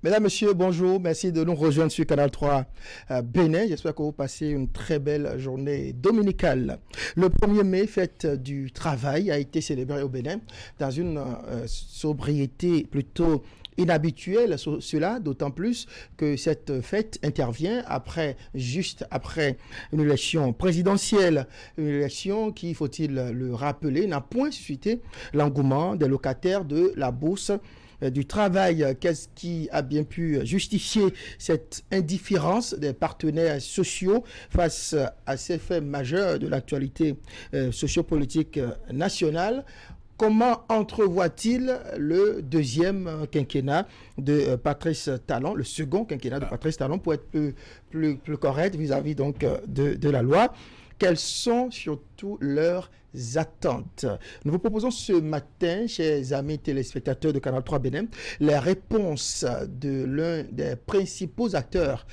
Mesdames, Messieurs, bonjour. Merci de nous rejoindre sur Canal 3 Bénin. J'espère que vous passez une très belle journée dominicale. Le 1er mai, fête du travail, a été célébré au Bénin dans une sobriété plutôt inhabituelle. Cela, d'autant plus que cette fête intervient juste après une élection présidentielle. Une élection qui, faut-il le rappeler, n'a point suscité l'engouement des locataires de la bourse du travail. Qu'est-ce qui a bien pu justifier cette indifférence des partenaires sociaux face à ces faits majeurs de l'actualité sociopolitique nationale? Comment entrevoit-il le deuxième quinquennat de Patrice Talon, le second quinquennat de Patrice Talon, pour être plus correct vis-à-vis donc de la loi? Quelles sont surtout leurs attentes? Nous vous proposons ce matin, chers amis téléspectateurs de Canal 3 Bénin, les réponses de l'un des principaux acteurs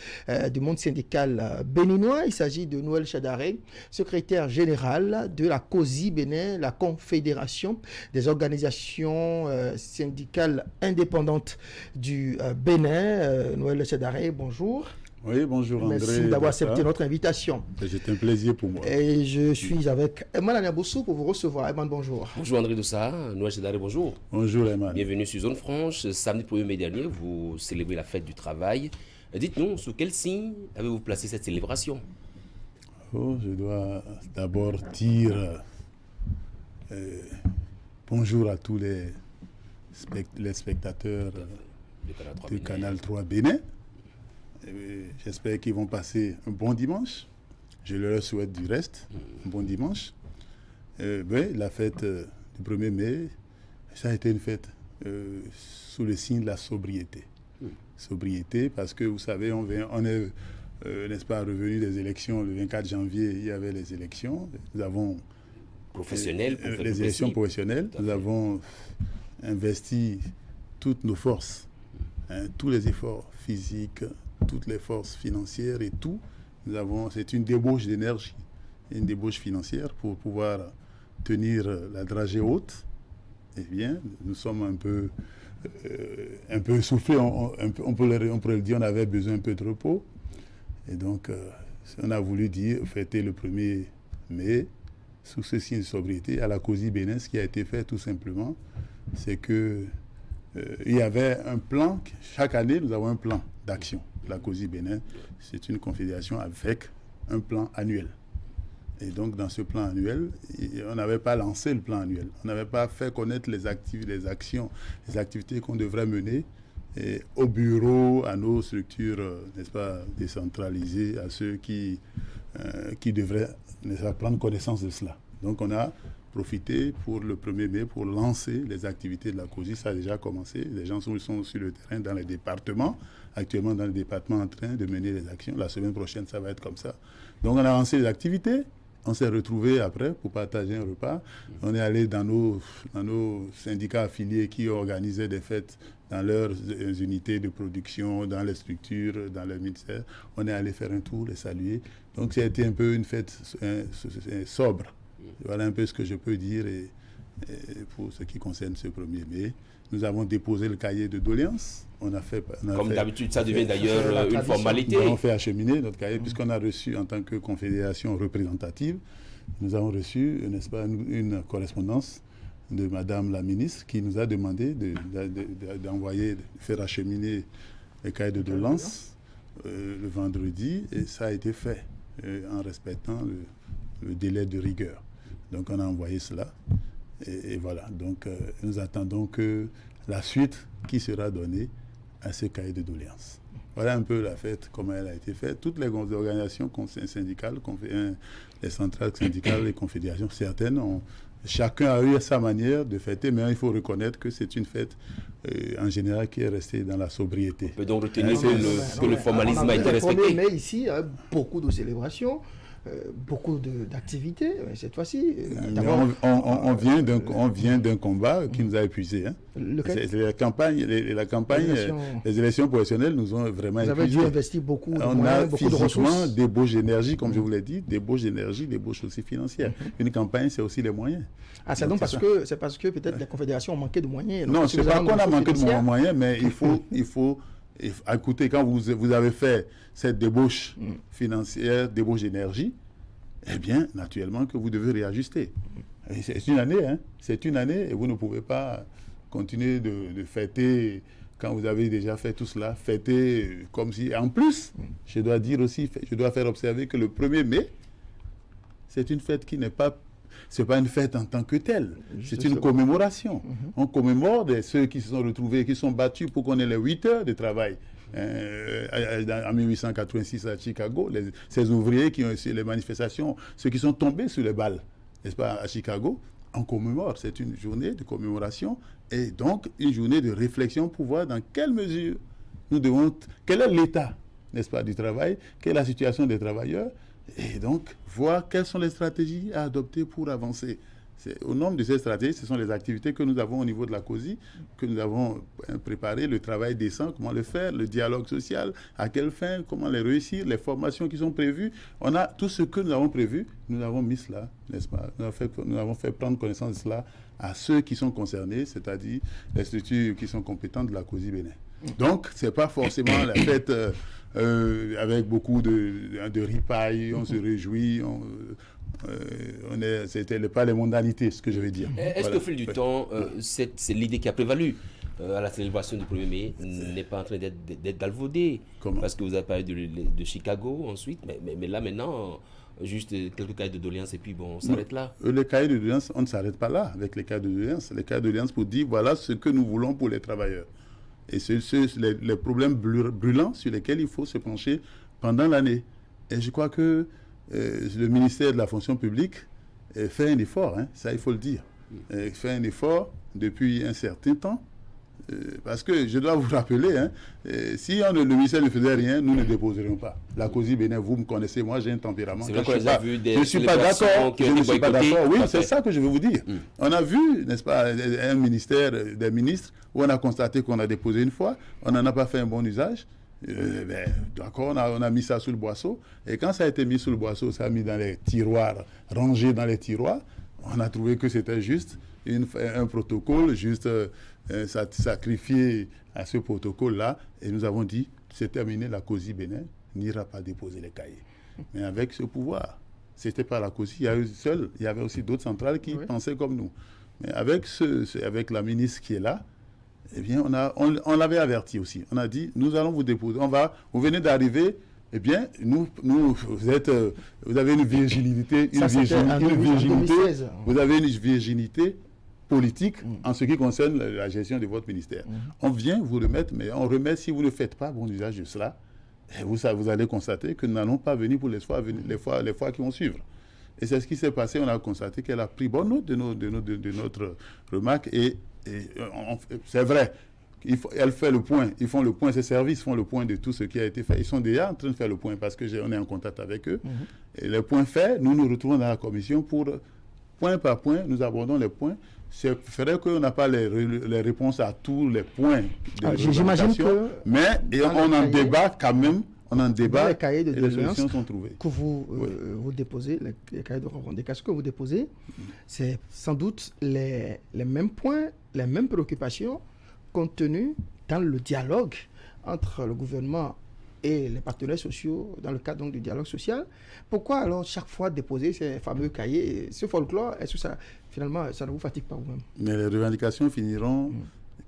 du monde syndical béninois. Il s'agit de Noël Chadaré, secrétaire général de la COSI Bénin, la Confédération des organisations syndicales indépendantes du Bénin. Noël Chadaré, bonjour. Oui, bonjour André. Merci d'avoir accepté notre invitation. C'est un plaisir pour moi. Et je suis avec Eman Aniaboussou pour vous recevoir. Eman, bonjour. Bonjour André Dossa, Noël Chedare, bonjour. Bonjour Eman. Bienvenue sur Zone Franche. Samedi 1er mai dernier, vous célébrez la fête du travail. Dites-nous, sous quel signe avez-vous placé cette célébration? Je dois d'abord dire bonjour à tous les spectateurs de Canal 3 Bénin. J'espère qu'ils vont passer un bon dimanche. Je leur souhaite du reste, un bon dimanche. La fête du 1er mai, ça a été une fête sous le signe de la sobriété. Sobriété parce que vous savez, on est, n'est-ce pas, revenu des élections. Le 24 janvier, il y avait les élections. Nous avons les élections professionnelles. Nous avons investi toutes nos forces, tous les efforts physiques, toutes les forces financières et tout. C'est une débauche d'énergie, une débauche financière pour pouvoir tenir la dragée haute. Eh bien, nous sommes un peu essoufflés, on pourrait le dire, on avait besoin un peu de repos. Et donc, on a voulu fêter le 1er mai sous ce signe de sobriété à la COSI Bénin. Ce qui a été fait tout simplement, c'est que il y avait un plan. Chaque année, nous avons un plan d'action. La COSI Bénin, c'est une confédération avec un plan annuel. Et donc, dans ce plan annuel, on n'avait pas lancé le plan annuel. On n'avait pas fait connaître les actions, les activités qu'on devrait mener au bureau, à nos structures, n'est-ce pas, décentralisées, à ceux qui devraient, n'est-ce pas, prendre connaissance de cela. Donc, on a profiter pour le 1er mai pour lancer les activités de la COSI. Ça a déjà commencé. Les gens sont sur le terrain dans les départements. Actuellement, dans les départements en train de mener les actions. La semaine prochaine, ça va être comme ça. Donc, on a lancé les activités. On s'est retrouvés après pour partager un repas. On est allé dans nos syndicats affiliés qui organisaient des fêtes dans leurs unités de production, dans les structures, dans les ministères. On est allé faire un tour, les saluer. Donc, ça a été un peu une fête sobre. Voilà un peu ce que je peux dire et pour ce qui concerne ce 1er mai. Nous avons déposé le cahier de doléances. Comme d'habitude, ça devient d'ailleurs une formalité. Nous avons fait acheminer notre cahier puisqu'on a reçu en tant que confédération représentative, nous avons reçu, n'est-ce pas, une correspondance de Madame la ministre qui nous a demandé de faire acheminer le cahier de doléances le vendredi et ça a été fait en respectant le délai de rigueur. Donc on a envoyé cela et voilà. Donc nous attendons que la suite qui sera donnée à ce cahier de doléances. Voilà un peu la fête, comment elle a été faite. Toutes les organisations syndicales, les centrales syndicales, les confédérations, certaines chacun a eu sa manière de fêter, mais il faut reconnaître que c'est une fête en général qui est restée dans la sobriété. On peut donc retenir que le formalisme a été respecté. Mais ici, beaucoup de célébrations. Beaucoup d'activités cette fois-ci. On vient d'un combat qui nous a épuisés. Hein. La campagne, les élections professionnelles nous ont vraiment épuisés. Vous avez dû investir beaucoup de moyens, on a beaucoup de ressources. Débauche d'énergie, comme je vous l'ai dit, débauche d'énergie, débauche aussi financière. Une campagne, c'est aussi les moyens. Ah, c'est parce que peut-être les confédérations ont manqué de moyens. Non, c'est pas qu'on a manqué de moyens, mais il faut Et écoutez, quand vous avez fait cette débauche financière, débauche d'énergie, eh bien, naturellement que vous devez réajuster. Et c'est une année, hein. C'est une année et vous ne pouvez pas continuer de fêter quand vous avez déjà fait tout cela, fêter comme si... En plus, je dois dire aussi, je dois faire observer que le 1er mai, c'est une fête qui n'est pas... C'est pas une fête en tant que telle, c'est une commémoration. On commémore ceux qui se sont retrouvés, qui sont battus pour qu'on ait les 8 heures de travail. En 1886 à Chicago, ces ouvriers qui ont eu les manifestations, ceux qui sont tombés sous les balles, n'est-ce pas, à Chicago, on commémore. C'est une journée de commémoration et donc une journée de réflexion pour voir dans quelle mesure nous devons, quel est l'état, n'est-ce pas, du travail, quelle est la situation des travailleurs, et donc voir quelles sont les stratégies à adopter pour avancer. Au nombre de ces stratégies, ce sont les activités que nous avons au niveau de la COSI, que nous avons préparé, le travail décent, comment le faire, le dialogue social, à quelle fin, comment les réussir, les formations qui sont prévues. On a tout ce que nous avons prévu, nous avons mis cela, n'est-ce pas? Nous avons fait prendre connaissance de cela à ceux qui sont concernés, c'est-à-dire les structures qui sont compétentes de la COSI Bénin. Donc, ce n'est pas forcément la fête avec beaucoup de ripailles, on se réjouit, c'était pas les mondanités, ce que je veux dire. Est-ce qu'au fil du temps, c'est l'idée qui a prévalu à la célébration du 1er mai n'est pas en train d'être galvaudée? Parce que vous avez parlé de Chicago ensuite, mais là maintenant, juste quelques cahiers de doléances et puis bon, on s'arrête là. Les cahiers de doléances, on ne s'arrête pas là avec les cahiers de doléances. Les cahiers de doléances pour dire voilà ce que nous voulons pour les travailleurs. Et les problèmes brûlants sur lesquels il faut se pencher pendant l'année. Et je crois que le ministère de la fonction publique fait un effort, hein, ça il faut le dire. Fait un effort depuis un certain temps. Parce que je dois vous rappeler, hein, si le ministère ne faisait rien, nous ne déposerions pas. La COSI Bénin, vous me connaissez, moi j'ai un tempérament. Je ne suis pas d'accord. Je ne suis pas d'accord. Oui, c'est ça que je veux vous dire. On a vu, n'est-ce pas, un ministère, des ministres, où on a constaté qu'on a déposé une fois, on n'en a pas fait un bon usage. D'accord, on a mis ça sous le boisseau. Et quand ça a été mis sous le boisseau, ça a mis dans les tiroirs, rangé dans les tiroirs, on a trouvé que c'était juste un protocole, juste sacrifié à ce protocole-là. Et nous avons dit, c'est terminé, la COSI Bénin n'ira pas déposer les cahiers. Mais avec ce pouvoir, c'était pas la COSI, il y avait aussi d'autres centrales qui pensaient comme nous. Mais avec la ministre qui est là, eh bien, on l'avait averti aussi. On a dit, nous allons vous déposer. Vous venez d'arriver, eh bien, vous avez une virginité, vous avez une virginité politique en ce qui concerne la gestion de votre ministère. On vient vous remettre, mais on remet si vous ne faites pas bon usage de cela, et vous allez constater que nous n'allons pas venir pour les fois qui vont suivre. Et c'est ce qui s'est passé. On a constaté qu'elle a pris bonne note de notre remarque et c'est vrai, elle fait le point, ils font le point, ces services font le point de tout ce qui a été fait. Ils sont déjà en train de faire le point parce qu'on est en contact avec eux. Et les points faits, nous nous retrouvons dans la commission pour, point par point, nous abordons les points. C'est vrai qu'on n'a pas les réponses à tous les points de j'imagine que mais on en débat quand même. On en débat les cahiers de et les solutions sont trouvées. Que vous déposez, les cahiers de revendication que vous déposez, c'est sans doute les mêmes points, les mêmes préoccupations contenues dans le dialogue entre le gouvernement et les partenaires sociaux dans le cadre donc, du dialogue social. Pourquoi alors chaque fois déposer ces fameux cahiers, ce folklore, est-ce que ça, finalement, ça ne vous fatigue pas vous-même? Mais les revendications finiront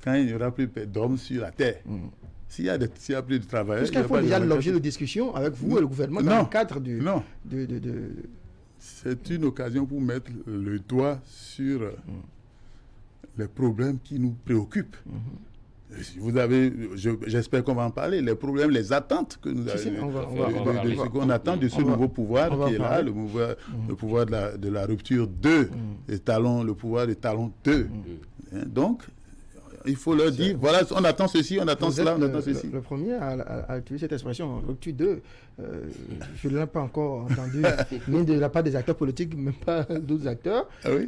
quand il n'y aura plus d'hommes sur la terre. S'il y a plus de travailleurs... Est-ce qu'il faut déjà l'objet de discussion avec vous et le gouvernement dans le cadre du... Non. C'est une occasion pour mettre le doigt sur les problèmes qui nous préoccupent. Vous avez, j'espère qu'on va en parler, les problèmes, les attentes que nous avons, de ce qu'on attend de ce nouveau pouvoir qui est là, le pouvoir de la rupture 2, le pouvoir de talon 2. Donc, il faut leur dire, voilà, on attend ceci, on attend cela, on attend ceci. Le premier à utiliser cette expression, rupture 2, je ne l'ai pas encore entendu, ni de la part des acteurs politiques, même pas d'autres acteurs. Ah oui.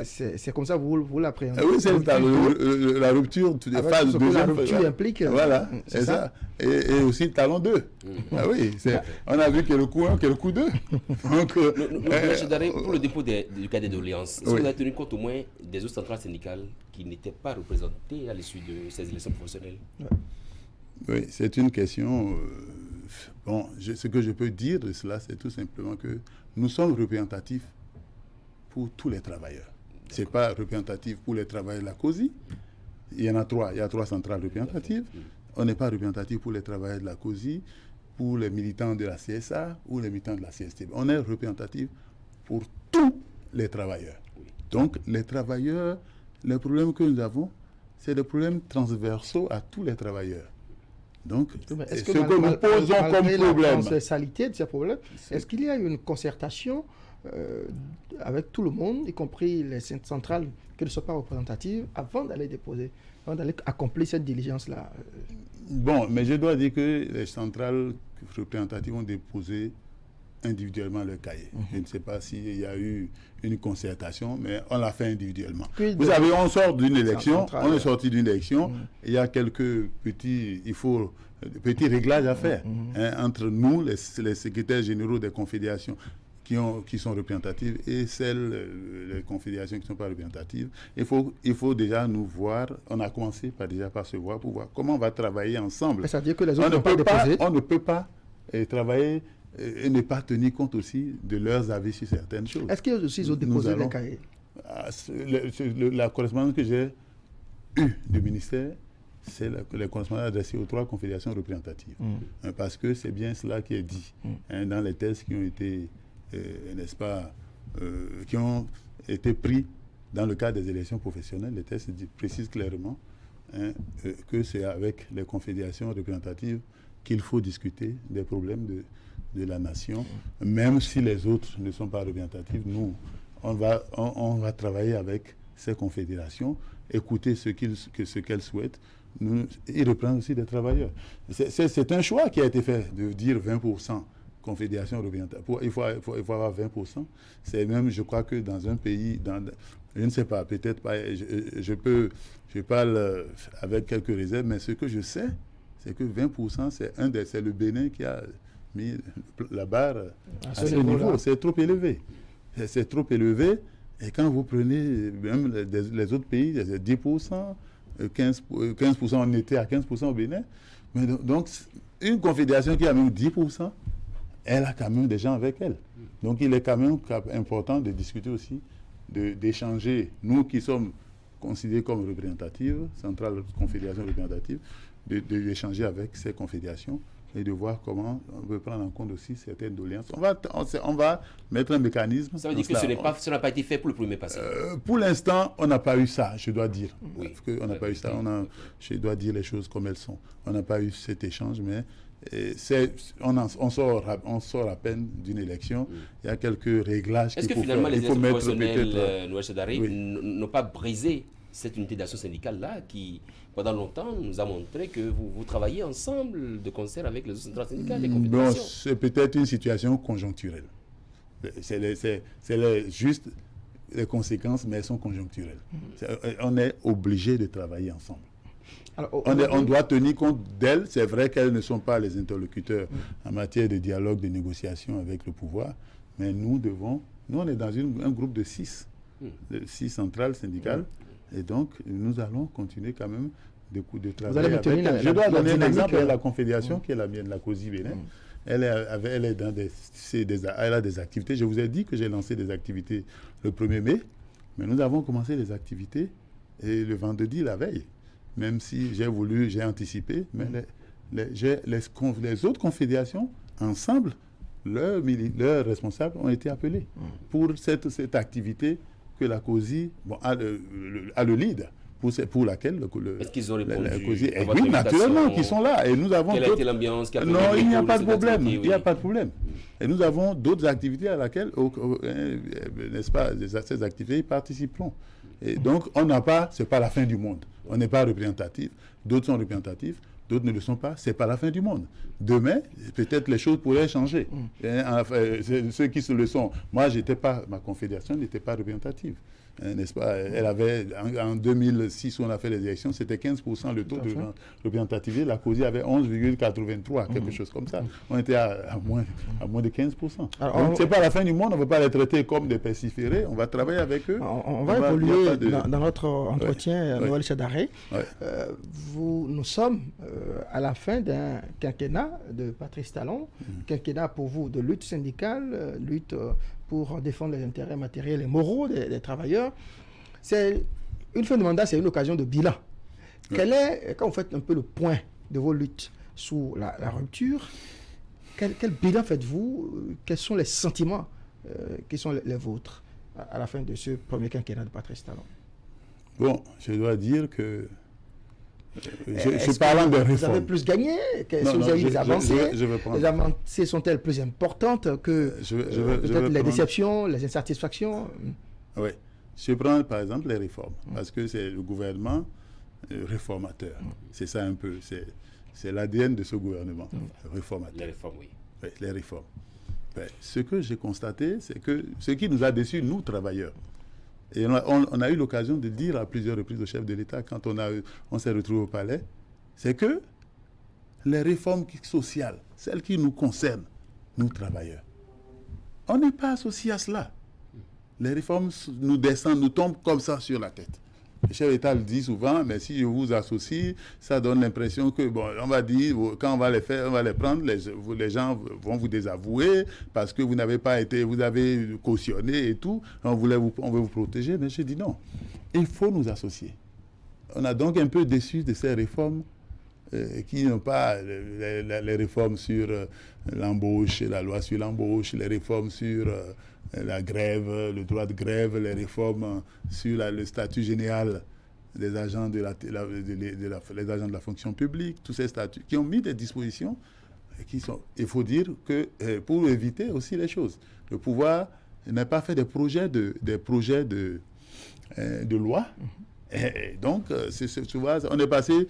C'est comme ça que vous l'appréhendez. Ah oui, c'est la rupture de phase 2. La rupture implique. Voilà, c'est ça. Et aussi le talon 2. Ah oui, on a vu qu'il y a le coup 1, qu'il y a le coup 2. Donc, pour le dépôt du cas des doléances, est-ce que vous avez tenu compte au moins des autres centrales syndicales qui n'étaient pas représentées à l'issue de ces élections professionnelles? Oui, c'est une question... bon, ce que je peux dire de cela, c'est tout simplement que nous sommes représentatifs pour tous les travailleurs. Ce n'est pas représentatif pour les travailleurs de la COSI. Il y en a 3. Il y a 3 centrales représentatives. On n'est pas représentatif pour les travailleurs de la COSI, pour les militants de la CSA ou les militants de la CSTB. On est représentatif pour tous les travailleurs. Donc, les travailleurs, les problèmes que nous avons, c'est des problèmes transversaux à tous les travailleurs. Donc, est-ce ce que nous posons comme problème... la transversalité de ces problèmes, est-ce qu'il y a une concertation avec tout le monde, y compris les centrales qui ne sont pas représentatives, avant d'aller déposer, avant d'aller accomplir cette diligence-là? Bon, mais je dois dire que les centrales représentatives ont déposé individuellement le cahier. Je ne sais pas s'il y a eu une concertation, mais on l'a fait individuellement. Vous savez, on sort d'une élection, on est sorti d'une élection, il y a quelques petits réglages à faire entre nous, les secrétaires généraux des confédérations qui sont représentatives et les confédérations qui ne sont pas représentatives. Il faut déjà nous voir, on a commencé par se voir pour voir comment on va travailler ensemble. Ça veut dire que les autres n'ont pas déposé. On ne peut pas travailler et ne pas tenir compte aussi de leurs avis sur certaines choses. Est-ce qu'il y a aussi d'autres déposés des cahiers? La correspondance que j'ai eue du ministère, c'est la correspondance adressée aux 3 confédérations représentatives. Parce que c'est bien cela qui est dit dans les tests qui ont été, n'est-ce pas, qui ont été pris dans le cadre des élections professionnelles. Les tests précisent clairement que c'est avec les confédérations représentatives qu'il faut discuter des problèmes de la nation, même si les autres ne sont pas représentatifs. Nous, on va travailler avec ces confédérations, écouter ce qu'elles souhaitent. Ils reprennent aussi des travailleurs. C'est un choix qui a été fait de dire 20% confédération représentative. Il faut avoir 20%. C'est même, je crois que dans un pays, je ne sais pas, peut-être pas, je parle avec quelques réserves, mais ce que je sais, c'est que 20%, c'est le Bénin qui a mis la barre à ce niveau. C'est trop élevé. C'est trop élevé. Et quand vous prenez même les autres pays, c'est 10%, 15%, on était à 15% au Bénin. Mais donc, une confédération qui a même 10%, elle a quand même des gens avec elle. Donc, il est quand même important de discuter aussi, d'échanger, nous qui sommes considérés comme représentatives, centrales confédérations représentatives, d'échanger avec ces confédérations et de voir comment on peut prendre en compte aussi certaines doléances. On va mettre un mécanisme. Ça veut dire que ça n'a pas été fait pour le premier passé. Pour l'instant, on n'a pas eu ça, je dois dire. Oui. On n'a pas eu ça. Je dois dire les choses comme elles sont. On n'a pas eu cet échange, mais on sort à peine d'une élection. Il y a quelques réglages qu'il faut faire. Est-ce que finalement les élections professionnelles, Noël Chedari, n'ont pas brisé cette unité d'action syndicale-là qui, pendant longtemps, nous a montré que vous travaillez ensemble de concert avec les autres centrales syndicales, les confédérations? C'est peut-être une situation conjoncturelle. C'est juste les conséquences, mais elles sont conjoncturelles. On est obligé de travailler ensemble. Alors, on doit tenir compte d'elles. C'est vrai qu'elles ne sont pas les interlocuteurs en matière de dialogue, de négociation avec le pouvoir, mais nous, on est dans un groupe de 6 centrales syndicales. Et donc, nous allons continuer quand même de travailler avec elle. Je dois donner un exemple de la confédération qui est la mienne, la COSI Bénin. Elle a des activités. Je vous ai dit que j'ai lancé des activités le 1er mai, mais nous avons commencé les activités et le vendredi, la veille. Même si j'ai anticipé, mais les autres confédérations, ensemble, leurs responsables ont été appelés pour cette activité que la COSI a le lead, pour laquelle est-ce qu'ils ont répondu la COSI, oui, naturellement, qu'ils sont là. Et nous avons quelle a été l'ambiance? Non, il n'y a pas de problème. Il n'y a pas de problème. Et nous avons d'autres activités à laquelle, n'est-ce pas, ces activités, ils participeront. Et donc, c'est pas la fin du monde. On n'est pas représentatif. D'autres sont représentatifs, d'autres ne le sont pas. C'est pas la fin du monde. Demain, peut-être les choses pourraient changer. Ceux qui se le sont. Moi, ma confédération n'était pas représentative. n'est-ce pas? Elle avait, en 2006, où on a fait les élections, c'était 15% le taux de représentativité. La COSI avait 11,83, quelque chose comme ça. On était à moins de 15%. Alors, donc, c'est pas la fin du monde, on ne va pas les traiter comme des pestiférés, on va travailler avec eux. On va évoluer dans notre entretien, Noël Chadaré. Nous sommes à la fin d'un quinquennat de Patrice Talon, quinquennat pour vous de lutte syndicale, lutte pour défendre les intérêts matériels et moraux des travailleurs. C'est une fin de mandat, c'est une occasion de bilan. Quand vous faites un peu le point de vos luttes sous la rupture, quel bilan faites-vous? Quels sont les sentiments qui sont les vôtres à la fin de ce premier quinquennat de Patrice Talon? Bon, je dois dire que je parle de réforme. Vous avez plus gagné? Vous avez des avancées? Les avancées sont-elles plus importantes que peut-être les déceptions, les insatisfactions? Oui. Je prends par exemple les réformes, parce que c'est le gouvernement réformateur. C'est ça un peu. C'est l'ADN de ce gouvernement, réformateur. Les réformes, oui. Oui, les réformes. Ben, ce que j'ai constaté, c'est que ce qui nous a déçus, nous, travailleurs, et on a eu l'occasion de dire à plusieurs reprises au chef de l'État, quand on s'est retrouvé au palais, c'est que les réformes sociales, celles qui nous concernent, nous travailleurs, on n'est pas associés à cela. Les réformes nous descendent, nous tombent comme ça sur la tête. Le chef d'État le dit souvent, mais si je vous associe, ça donne l'impression que, bon, on va dire, quand on va les faire, on va les prendre, les gens vont vous désavouer parce que vous n'avez pas été, vous avez cautionné et tout, on veut vous protéger. Mais je dis non, il faut nous associer. On a donc un peu déçu de ces réformes qui n'ont pas les réformes sur l'embauche, la loi sur l'embauche, les réformes sur la grève, le droit de grève, les réformes sur le statut général des agents les agents de la fonction publique, tous ces statuts qui ont mis des dispositions qui sont, il faut dire que pour éviter aussi les choses, le pouvoir n'a pas fait des projets de loi. Et donc, on est passé,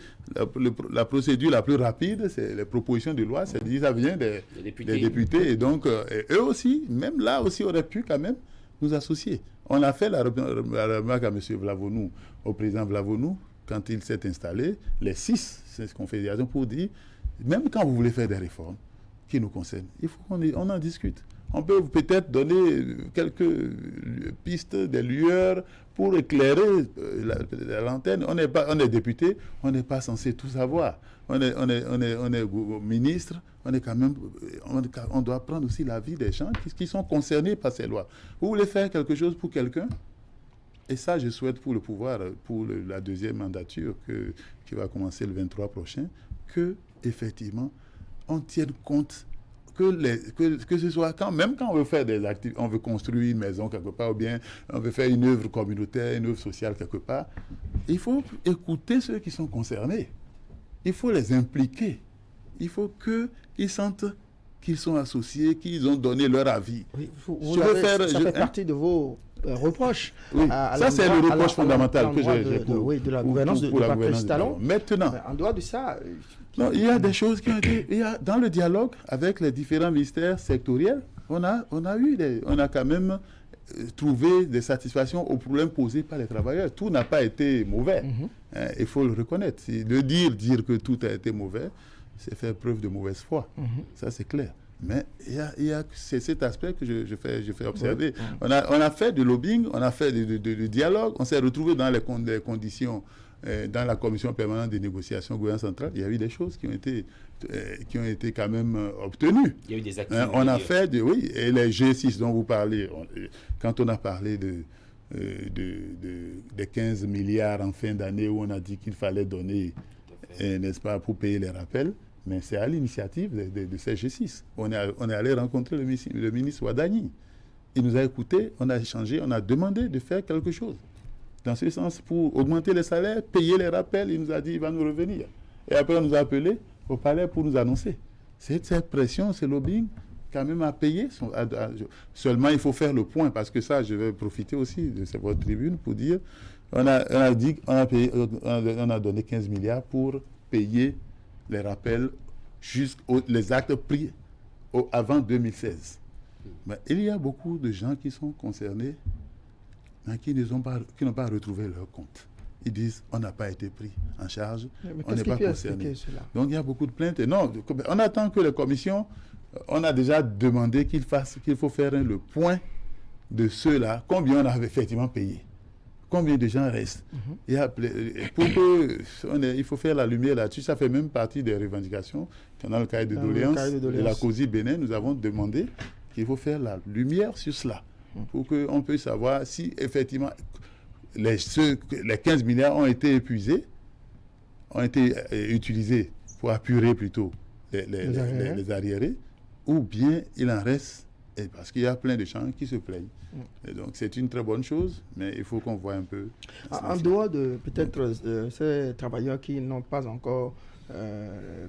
la procédure la plus rapide, c'est les propositions de loi, c'est-à-dire ça vient des députés. Et donc, eux aussi, même là aussi, auraient pu quand même nous associer. On a fait la remarque à M. Vlavonou, au président Vlavonou, quand il s'est installé, les 6, c'est ce qu'on fait, pour dire, même quand vous voulez faire des réformes qui nous concernent, il faut qu'on en discute. On peut peut-être donner quelques pistes, des lueurs pour éclairer la lanterne. On est député, on n'est pas censé tout savoir. On est ministre, on doit prendre aussi l'avis des gens qui sont concernés par ces lois. Vous voulez faire quelque chose pour quelqu'un? Et ça, je souhaite pour le pouvoir, pour la deuxième mandature qui va commencer le 23 prochain, que effectivement, on tienne compte que ce soit même quand on veut faire des activités, on veut construire une maison quelque part, ou bien on veut faire une œuvre communautaire, une œuvre sociale quelque part, il faut écouter ceux qui sont concernés. Il faut les impliquer. Il faut qu'ils sentent qu'ils sont associés, qu'ils ont donné leur avis. Oui, ça fait partie de vos reproches. Oui, ça c'est le reproche fondamental que j'ai pour la gouvernance de Patrice Talon. Maintenant, en dehors de ça... Non, il y a des choses qui ont été... dans le dialogue avec les différents ministères sectoriels, on a quand même trouvé des satisfactions aux problèmes posés par les travailleurs. Tout n'a pas été mauvais. Il faut le reconnaître. Dire que tout a été mauvais, c'est faire preuve de mauvaise foi. Ça, c'est clair. Mais c'est cet aspect que je fais observer. On a fait du lobbying, on a fait du dialogue, on s'est retrouvé dans les conditions... dans la commission permanente des négociations gouvernement central, il y a eu des choses qui ont été quand même obtenues. Il y a eu des activités. On a fait, et les G6 dont vous parlez, quand on a parlé des 15 milliards en fin d'année où on a dit qu'il fallait donner, n'est-ce pas, pour payer les rappels, mais c'est à l'initiative de ces G6. On est allé rencontrer le ministre Ouadani. Il nous a écoutés, on a échangé, on a demandé de faire quelque chose. Dans ce sens, pour augmenter les salaires, payer les rappels, il nous a dit qu'il va nous revenir. Et après, on nous a appelés au palais pour nous annoncer. C'est cette pression, ce lobbying, quand même à payer. Seulement, il faut faire le point, parce que ça, je vais profiter aussi de votre tribune pour dire, on a donné 15 milliards pour payer les rappels, les actes pris avant 2016. Mais il y a beaucoup de gens qui sont concernés mais qui n'ont pas retrouvé leur compte. Ils disent on n'a pas été pris en charge, on n'est pas concerné. Donc il y a beaucoup de plaintes. Non, on attend que les commissions, on a déjà demandé qu'il faut faire le point de ceux-là, combien on avait effectivement payé, combien de gens restent. Il faut faire la lumière là-dessus. Ça fait même partie des revendications. Dans le cahier de doléances de la COSI Bénin, nous avons demandé qu'il faut faire la lumière sur cela, pour qu'on puisse savoir si effectivement les 15 milliards ont été épuisés, ont été utilisés pour apurer plutôt les arriérés, ou bien il en reste, parce qu'il y a plein de gens qui se plaignent. Et donc c'est une très bonne chose, mais il faut qu'on voit un peu. En dehors de peut-être ces travailleurs qui n'ont pas encore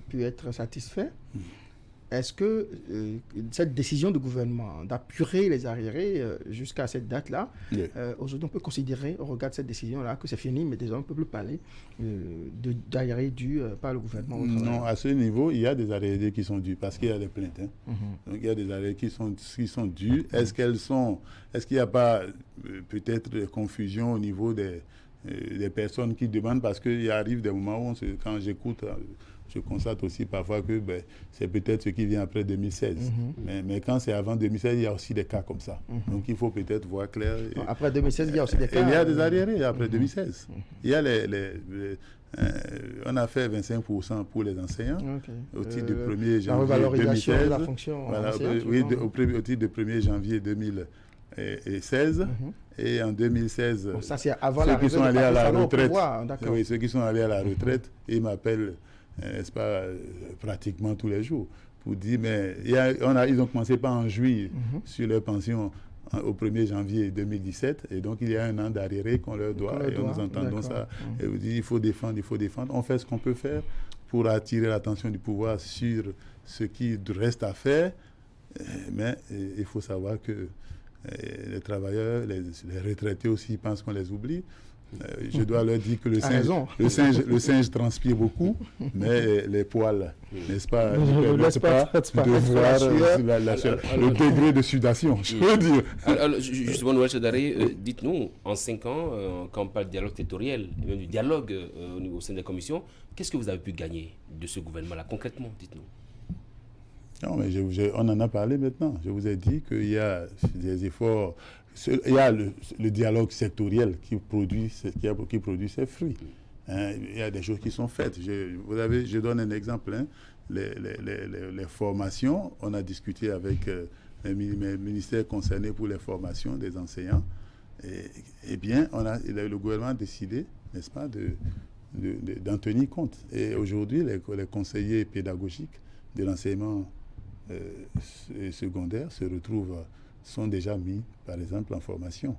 pu être satisfaits, est-ce que cette décision du gouvernement d'apurer les arriérés jusqu'à cette date-là, aujourd'hui on peut considérer, au regard de cette décision-là, que c'est fini, mais déjà on ne peut plus parler d'arriérés dus par le gouvernement? Non, à ce niveau, il y a des arriérés qui sont dus, parce qu'il y a des plaintes. Donc il y a des arriérés qui sont dus. Est-ce qu'il n'y a pas peut-être de confusion au niveau des personnes qui demandent, parce qu'il arrive des moments où quand j'écoute... Je constate aussi parfois que c'est peut-être ce qui vient après 2016. Mais quand c'est avant 2016, il y a aussi des cas comme ça. Donc il faut peut-être voir clair. Après 2016, il y a aussi des cas. Il y a des arriérés après 2016. Il y a on a fait 25% pour les enseignants au titre du 1er janvier 2016. De la fonction au titre du 1er janvier 2016. Et en 2016, ça, c'est avant ceux qui sont allés à la retraite, ceux qui sont allés à la retraite, ils m'appellent, n'est-ce pas, pratiquement tous les jours, pour dire, mais ils ont commencé par en jouir sur leur pension au 1er janvier 2017, et donc il y a un an d'arriéré qu'on leur doit, nous entendons ça, et vous dites, il faut défendre. On fait ce qu'on peut faire pour attirer l'attention du pouvoir sur ce qui reste à faire, mais il faut savoir que les travailleurs, les retraités aussi pensent qu'on les oublie. Je dois leur dire que le singe transpire beaucoup, mais les poils, n'est-ce pas, ne permettent pas de voir le degré de sudation, je veux dire. Alors, justement, Noël Chedaré, dites-nous, en 5 ans, quand on parle de dialogue territorial, et même du dialogue au sein des commissions, qu'est-ce que vous avez pu gagner de ce gouvernement-là, concrètement, dites-nous? Non, mais on en a parlé maintenant. Je vous ai dit qu'il y a des efforts. Il y a le dialogue sectoriel qui produit ses fruits. Il y a des choses qui sont faites. Je donne un exemple. Les formations, on a discuté avec les ministères concernés pour les formations des enseignants. Eh bien, le gouvernement a décidé, n'est-ce pas, d'en tenir compte. Et aujourd'hui, les conseillers pédagogiques de l'enseignement secondaire sont déjà mis, par exemple, en formation.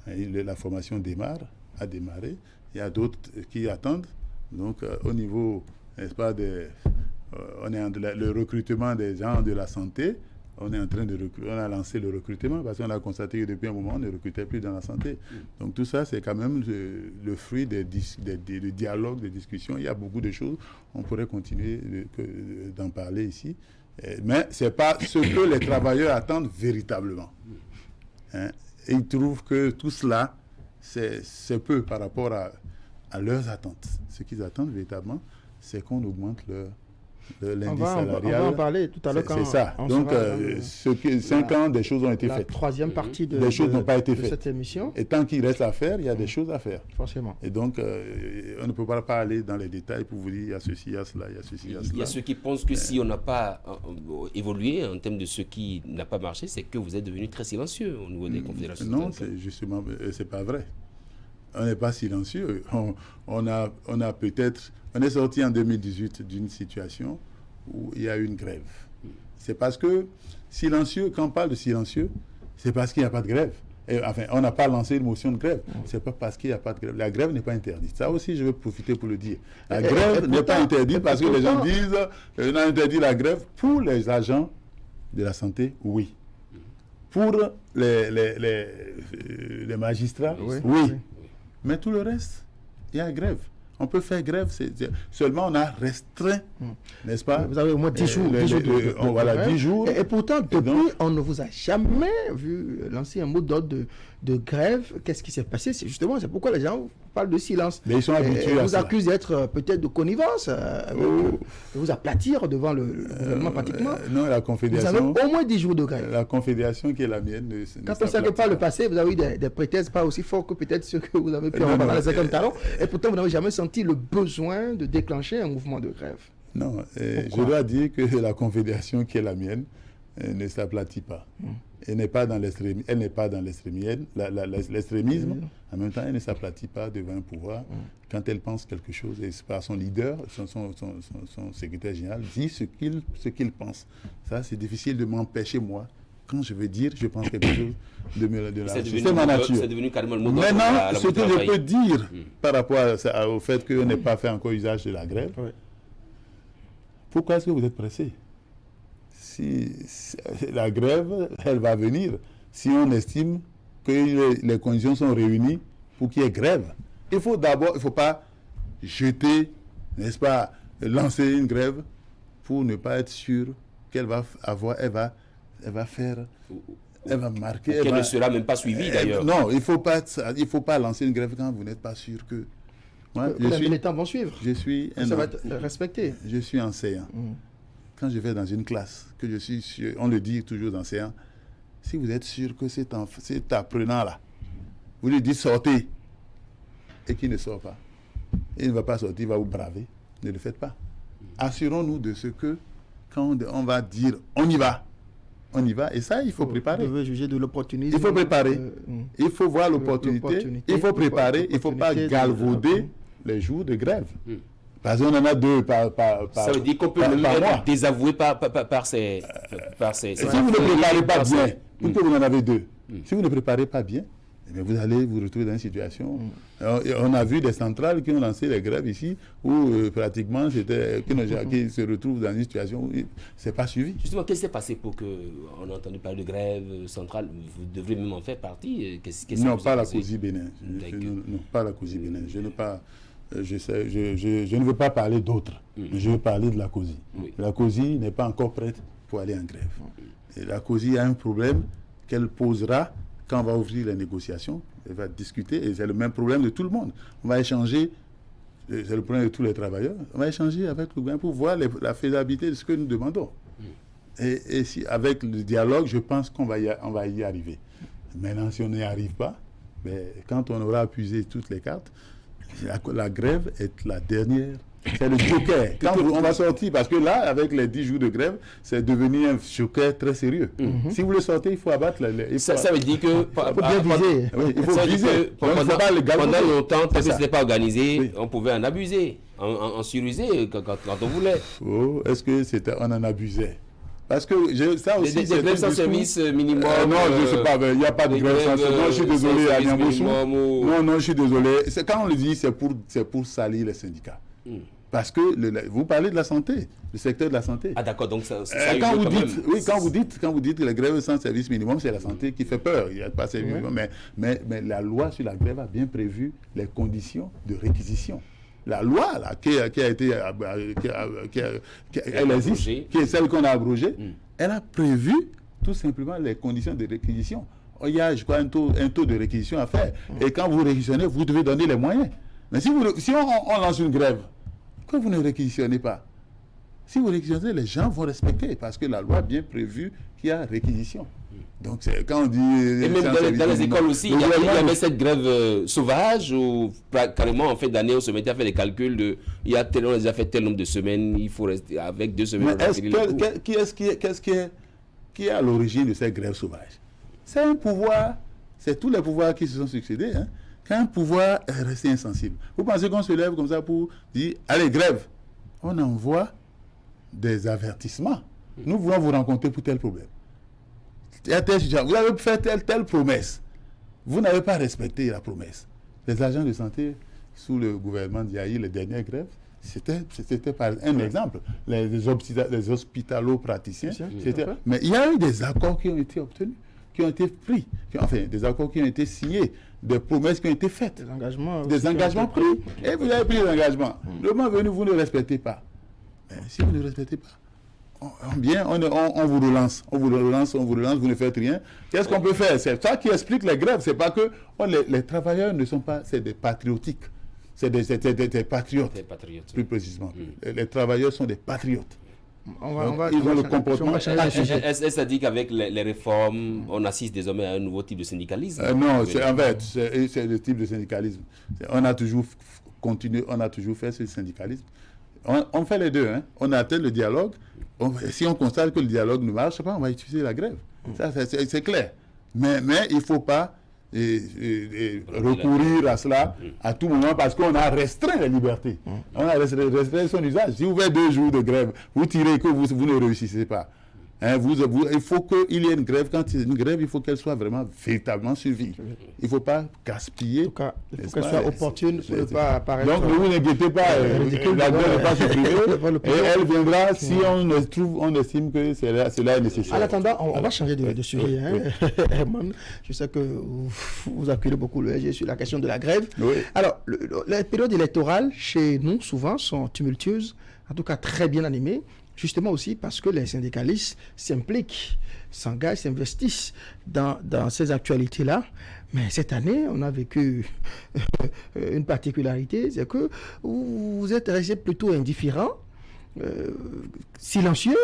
La formation a démarré. Il y a d'autres qui attendent. Donc, au niveau, n'est-ce pas, le recrutement des gens de la santé, on a lancé le recrutement parce qu'on a constaté que depuis un moment, on ne recrutait plus dans la santé. Donc, tout ça, c'est quand même le fruit des dialogues, des discussions. Il y a beaucoup de choses. On pourrait continuer d'en parler ici. Mais ce n'est pas ce que les travailleurs attendent véritablement. Ils trouvent que tout cela, c'est peu par rapport à leurs attentes. Ce qu'ils attendent véritablement, c'est qu'on augmente l'indice salarial. On va en parler tout à l'heure. C'est ça. Donc, 5 ans, des choses ont été faites. La troisième partie des choses n'ont pas été faites. Cette émission. Et tant qu'il reste à faire, il y a des choses à faire. Forcément. Et donc, on ne peut pas aller dans les détails pour vous dire il y a ceci, il y a cela, il y a ceci, il y a cela. Il y a ceux qui pensent que si on n'a pas évolué en termes de ce qui n'a pas marché, c'est que vous êtes devenu très silencieux au niveau des confédérations. Non, justement, c'est pas vrai. On n'est pas silencieux. On est sorti en 2018 d'une situation où il y a eu une grève. C'est parce que silencieux, quand on parle de silencieux, c'est parce qu'il n'y a pas de grève. On n'a pas lancé une motion de grève. C'est pas parce qu'il n'y a pas de grève. La grève n'est pas interdite. Ça aussi, je vais profiter pour le dire. La grève n'est pas interdite parce que les gens disent on a interdit la grève pour les agents de la santé, oui. Pour les magistrats, oui. Mais tout le reste, il y a grève. On peut faire grève, seulement on a restreint, n'est-ce pas? Vous avez au moins 10 jours. 10 jours. Et pourtant, depuis, on ne vous a jamais vu lancer un mot d'ordre de grève. Qu'est-ce qui s'est passé? C'est pourquoi les gens parlent de silence. Mais ils sont habitués à ça. Vous accusent d'être peut-être de connivence, de vous aplatir devant le gouvernement pratiquement. Non, la Confédération... Vous avez au moins 10 jours de grève. La Confédération qui est la mienne... Quand on sait que par le passé, vous avez eu des prétextes pas aussi forts que peut-être ceux que vous avez pu avoir dans les 50 talons. Et pourtant, vous n'avez jamais senti le besoin de déclencher un mouvement de grève. Non, je dois dire que la Confédération qui est la mienne ne s'aplatit pas. Elle n'est pas dans l'extrémisme. En même temps, elle ne s'aplatit pas devant un pouvoir. Quand elle pense quelque chose, et par son leader, son secrétaire général, dit ce qu'il pense. Ça, c'est difficile de m'empêcher, moi. Quand je veux dire, je pense quelque chose de la c'est ma nature. C'est devenu carrément le mot d'ordre. Maintenant, ce que je peux dire par rapport au fait qu'on n'ait pas fait encore usage de la grève, pourquoi est-ce que vous êtes pressé? Si la grève, elle va venir si on estime que les conditions sont réunies pour qu'il y ait grève. Il faut pas jeter, n'est-ce pas, lancer une grève pour ne pas être sûr qu'elle va avoir, elle va marquer. Elle ne sera même pas suivie d'ailleurs. Non, il faut pas lancer une grève quand vous n'êtes pas sûr que. Moi, les temps vont suivre. Ça va être respecté. Je suis enseignant. Quand je vais dans une classe, que je suis sûr, on le dit toujours aux enseignants, si vous êtes sûr que cet apprenant-là, vous lui dites sortez, et qu'il ne sort pas, il ne va pas sortir, il va vous braver, ne le faites pas. Assurons-nous de ce que, quand on va dire on y va, et ça, il faut préparer. Vous devez juger de l'opportunisme. Il faut préparer. Il faut voir l'opportunité. Il faut préparer. Il ne faut pas galvauder les jours de grève. Parce qu'on en a 2 par ça veut dire qu'on peut même être désavoué par ces... Si vous ne préparez pas bien, pourquoi vous en avez 2? Si vous ne préparez pas bien, vous allez vous retrouver dans une situation... On a vu des centrales qui ont lancé les grèves ici, où pratiquement, qui se retrouvent dans une situation où ce n'est pas suivi. Justement, qu'est-ce qui s'est passé pour qu'on ait entendu parler de grève centrale? Vous devrez même en faire partie. Non, pas la COSI Bénin. Non, pas la COSI Bénin. Je ne veux pas parler d'autres, mais je veux parler de la COSI. La COSI n'est pas encore prête pour aller en grève. Et la COSI a un problème qu'elle posera quand on va ouvrir les négociations. Elle va discuter, et c'est le même problème de tout le monde. On va échanger, c'est le problème de tous les travailleurs, on va échanger avec le gouvernement pour voir la faisabilité de ce que nous demandons. Et si, avec le dialogue, je pense qu'on va y arriver. Maintenant, si on n'y arrive pas, quand on aura épuisé toutes les cartes, la grève est la dernière. C'est le joker. Quand on va sortir, parce que là, avec les 10 jours de grève, c'est devenu un joker très sérieux. Si vous le sortez, il faut abattre ça veut dire que... Il faut viser. Pendant longtemps, quand ce n'était pas organisé, on pouvait en abuser, en suruser quand on voulait. Est-ce que on en abusait? Parce que ça aussi, des grèves sans service minimum. Non, je ne sais pas, il n'y a pas de grève sans service. Non, je suis désolé, à Niamboussou. Non, je suis désolé. Quand on le dit, c'est pour salir les syndicats. Parce que vous parlez de la santé, le secteur de la santé. Ah d'accord, donc ça quand vous dites que les grèves sans service minimum, c'est la santé qui fait peur. Il n'y a pas de service minimum, mais la loi sur la grève a bien prévu les conditions de réquisition. La loi là, qui est celle qu'on a abrogée, elle a prévu tout simplement les conditions de réquisition. Il y a, je crois, un taux de réquisition à faire. Et quand vous réquisitionnez, vous devez donner les moyens. Mais si on lance une grève, que vous ne réquisitionnez pas, si vous réquisitionnez, les gens vont respecter parce que la loi a bien prévu qu'il y a réquisition. Donc, quand on dit... Et même dans les écoles aussi, il y avait cette grève sauvage où carrément en fin d'année, on se mettait à faire des calculs de... on a déjà fait tel nombre de semaines, il faut rester avec 2 semaines. Mais qui est à l'origine de cette grève sauvage? C'est un pouvoir, c'est tous les pouvoirs qui se sont succédés. Quand un pouvoir est resté insensible. Vous pensez qu'on se lève comme ça pour dire, allez, grève? On envoie des avertissements. Nous voulons vous rencontrer pour tel problème. Vous avez fait telle promesse. Vous n'avez pas respecté la promesse. Les agents de santé, sous le gouvernement d'Yahi, les dernières grèves, c'était par un exemple. Les hospitalo-praticiens. Mais il y a eu des accords qui ont été obtenus. qui ont été pris, des accords qui ont été signés, des promesses qui ont été faites, des engagements pris. Et vous avez pris des engagements. Le moment venu, vous ne respectez pas. Mais si vous ne respectez pas, on vous relance, vous ne faites rien. Qu'est-ce qu'on peut faire? C'est ça qui explique les grèves. C'est pas que les travailleurs ne sont pas, c'est des patriotiques. C'est des patriotes, plus précisément. Les travailleurs sont des patriotes. Ils ont le comportement. Est-ce dit qu'avec les réformes, on assiste désormais à un nouveau type de syndicalisme? Non, c'est le type de syndicalisme. On a toujours continué, on a toujours fait ce syndicalisme. On fait les deux. On atteint le dialogue. Si on constate que le dialogue ne marche pas, on va utiliser la grève. Ça, c'est clair. Mais il ne faut pas recourir à cela à tout moment parce qu'on a restreint la liberté. On a restreint son usage. Si vous faites 2 jours de grève, vous tirez que vous ne réussissez pas. Il faut qu'il y ait une grève. Quand il y a une grève, il faut qu'elle soit vraiment véritablement suivie. Il ne faut pas gaspiller. En tout cas, il faut qu'elle soit opportune pour ne pas apparaître. Donc, ne vous inquiétez pas, la grève n'est pas supprimée. Et elle viendra si on estime que cela est nécessaire. En attendant, on va changer de sujet. Herman, je sais que vous appuyez beaucoup le SG sur la question de la grève. Oui. Alors, les périodes électorales, chez nous, souvent, sont tumultueuses, en tout cas très bien animées. Justement aussi parce que les syndicalistes s'impliquent, s'engagent, s'investissent dans ces actualités-là. Mais cette année, on a vécu une particularité, c'est que vous êtes resté plutôt indifférent, silencieux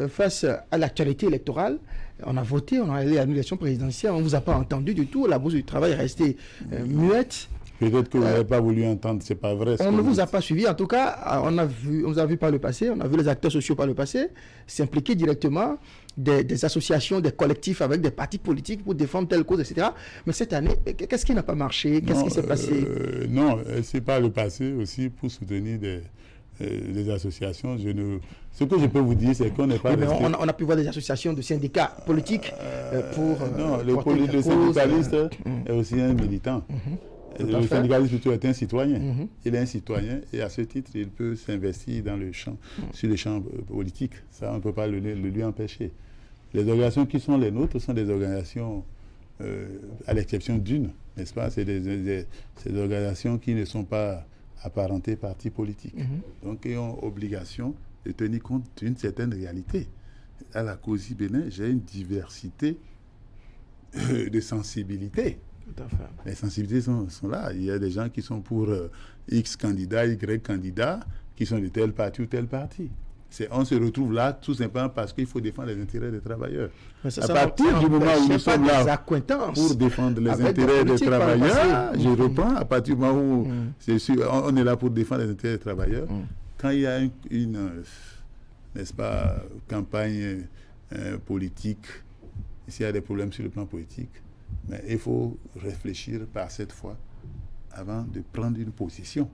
face à l'actualité électorale. On a voté, on a allé à l'élection présidentielle, on ne vous a pas entendu du tout, la bourse du travail est restée muette. Peut-être que vous n'avez pas voulu entendre, c'est pas vrai. On ne vous a pas suivi. En tout cas, on vous a vu par le passé, on a vu les acteurs sociaux par le passé s'impliquer directement, des associations, des collectifs avec des partis politiques pour défendre telle cause, etc. Mais cette année, qu'est-ce qui n'a pas marché? Qu'est-ce qui s'est passé? Non, c'est pas le passé aussi pour soutenir des associations. Ce que je peux vous dire, c'est qu'on n'est pas resté... On a pu voir des associations de syndicats politiques pour... non, le syndicaliste est aussi un militant. Le syndicaliste est un citoyen. Il est un citoyen et à ce titre, il peut s'investir dans le champ, sur le champ politique. Ça, on ne peut pas le lui empêcher. Les organisations qui sont les nôtres sont des organisations, à l'exception d'une, n'est-ce pas? C'est des organisations qui ne sont pas apparentées partis politiques. Donc, ils ont obligation de tenir compte d'une certaine réalité. À la COSI Bénin, j'ai une diversité de sensibilités. Tout à fait. Les sensibilités sont là. Il y a des gens qui sont pour X candidats, Y candidats, qui sont de tel parti ou tel parti. On se retrouve là tout simplement parce qu'il faut défendre les intérêts des travailleurs. À partir du moment où nous sommes là pour défendre les intérêts des travailleurs, je reprends, à partir du moment où on est là pour défendre les intérêts des travailleurs, quand il y a une n'est-ce pas, campagne politique, s'il y a des problèmes sur le plan politique, mais il faut réfléchir par cette fois avant de prendre une position.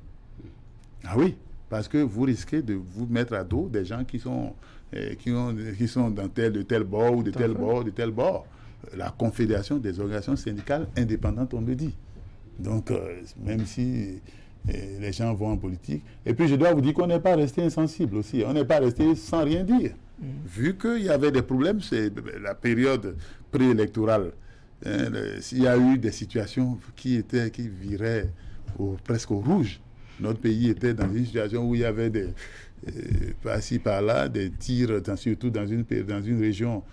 Ah oui, parce que vous risquez de vous mettre à dos des gens qui sont dans de tel bord ou de tel bord, de tel bord. La Confédération des organisations syndicales indépendantes, on le dit. Donc, même si les gens vont en politique. Et puis, je dois vous dire qu'on n'est pas resté insensible aussi. On n'est pas resté sans rien dire. Vu qu'il y avait des problèmes, c'est la période préélectorale. Il y a eu des situations qui viraient presque au rouge. Notre pays était dans une situation où il y avait par-ci, par-là, des tirs, surtout dans une région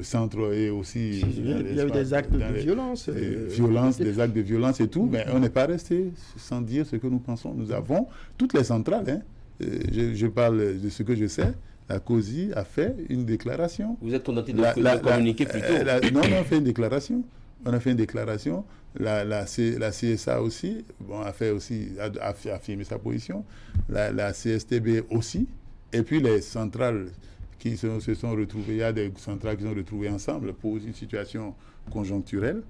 centre et aussi... Il y a eu des actes de violence. Des actes de violence et tout, mais on n'est pas resté sans dire ce que nous pensons. Nous avons toutes les centrales. Je parle de ce que je sais. La COSI a fait une déclaration. Vous êtes tenté de communiquer plus tôt. Non, on a fait une déclaration. On a fait une déclaration. La CSA aussi, a affirmé sa position. La CSTB aussi. Et puis les centrales qui se sont retrouvées, il y a des centrales qui sont retrouvées ensemble pour une situation conjoncturelle,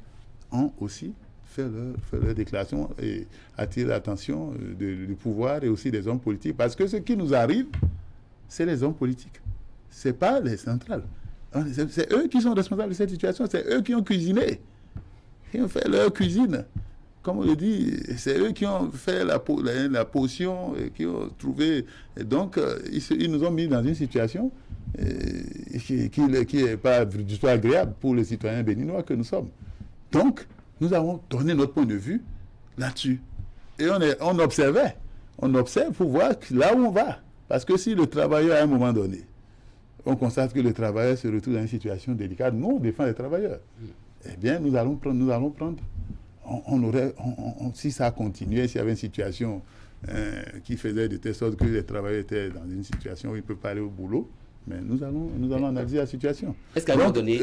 ont aussi fait leur déclaration et attiré l'attention du pouvoir et aussi des hommes politiques. Parce que ce qui nous arrive, c'est les hommes politiques. Ce n'est pas les centrales. C'est eux qui sont responsables de cette situation. C'est eux qui ont cuisiné. Ils ont fait leur cuisine. Comme on le dit, c'est eux qui ont fait la potion, et qui ont trouvé... Et donc, ils nous ont mis dans une situation. est pas du tout agréable pour les citoyens béninois que nous sommes. Donc, nous avons donné notre point de vue là-dessus. Et on observait. On observe pour voir là où on va. Parce que si le travailleur, à un moment donné, on constate que le travailleur se retrouve dans une situation délicate, nous, on défend les travailleurs. Eh bien, nous allons prendre. Si ça continuait, s'il y avait une situation qui faisait de telle sorte que les travailleurs étaient dans une situation où ils ne peuvent pas aller au boulot, mais nous allons analyser la situation. Est-ce qu'à un moment donné,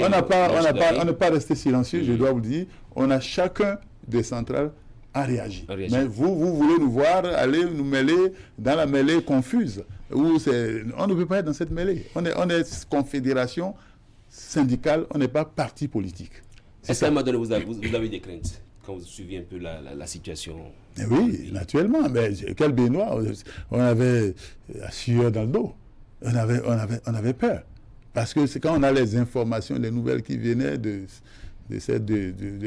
on n'a pas resté silencieux, je dois vous dire. On a chacun des centrales à réagir. Mais vous voulez nous voir aller nous mêler dans la mêlée confuse. On ne peut pas être dans cette mêlée. On est confédération syndicale, on n'est pas parti politique. Est-ce qu'à un moment donné, vous avez des craintes quand vous suivez un peu la situation? Oui, naturellement. Mais quel Béninois, on avait la sueur dans le dos. On avait peur. Parce que c'est quand on a les informations, les nouvelles qui venaient de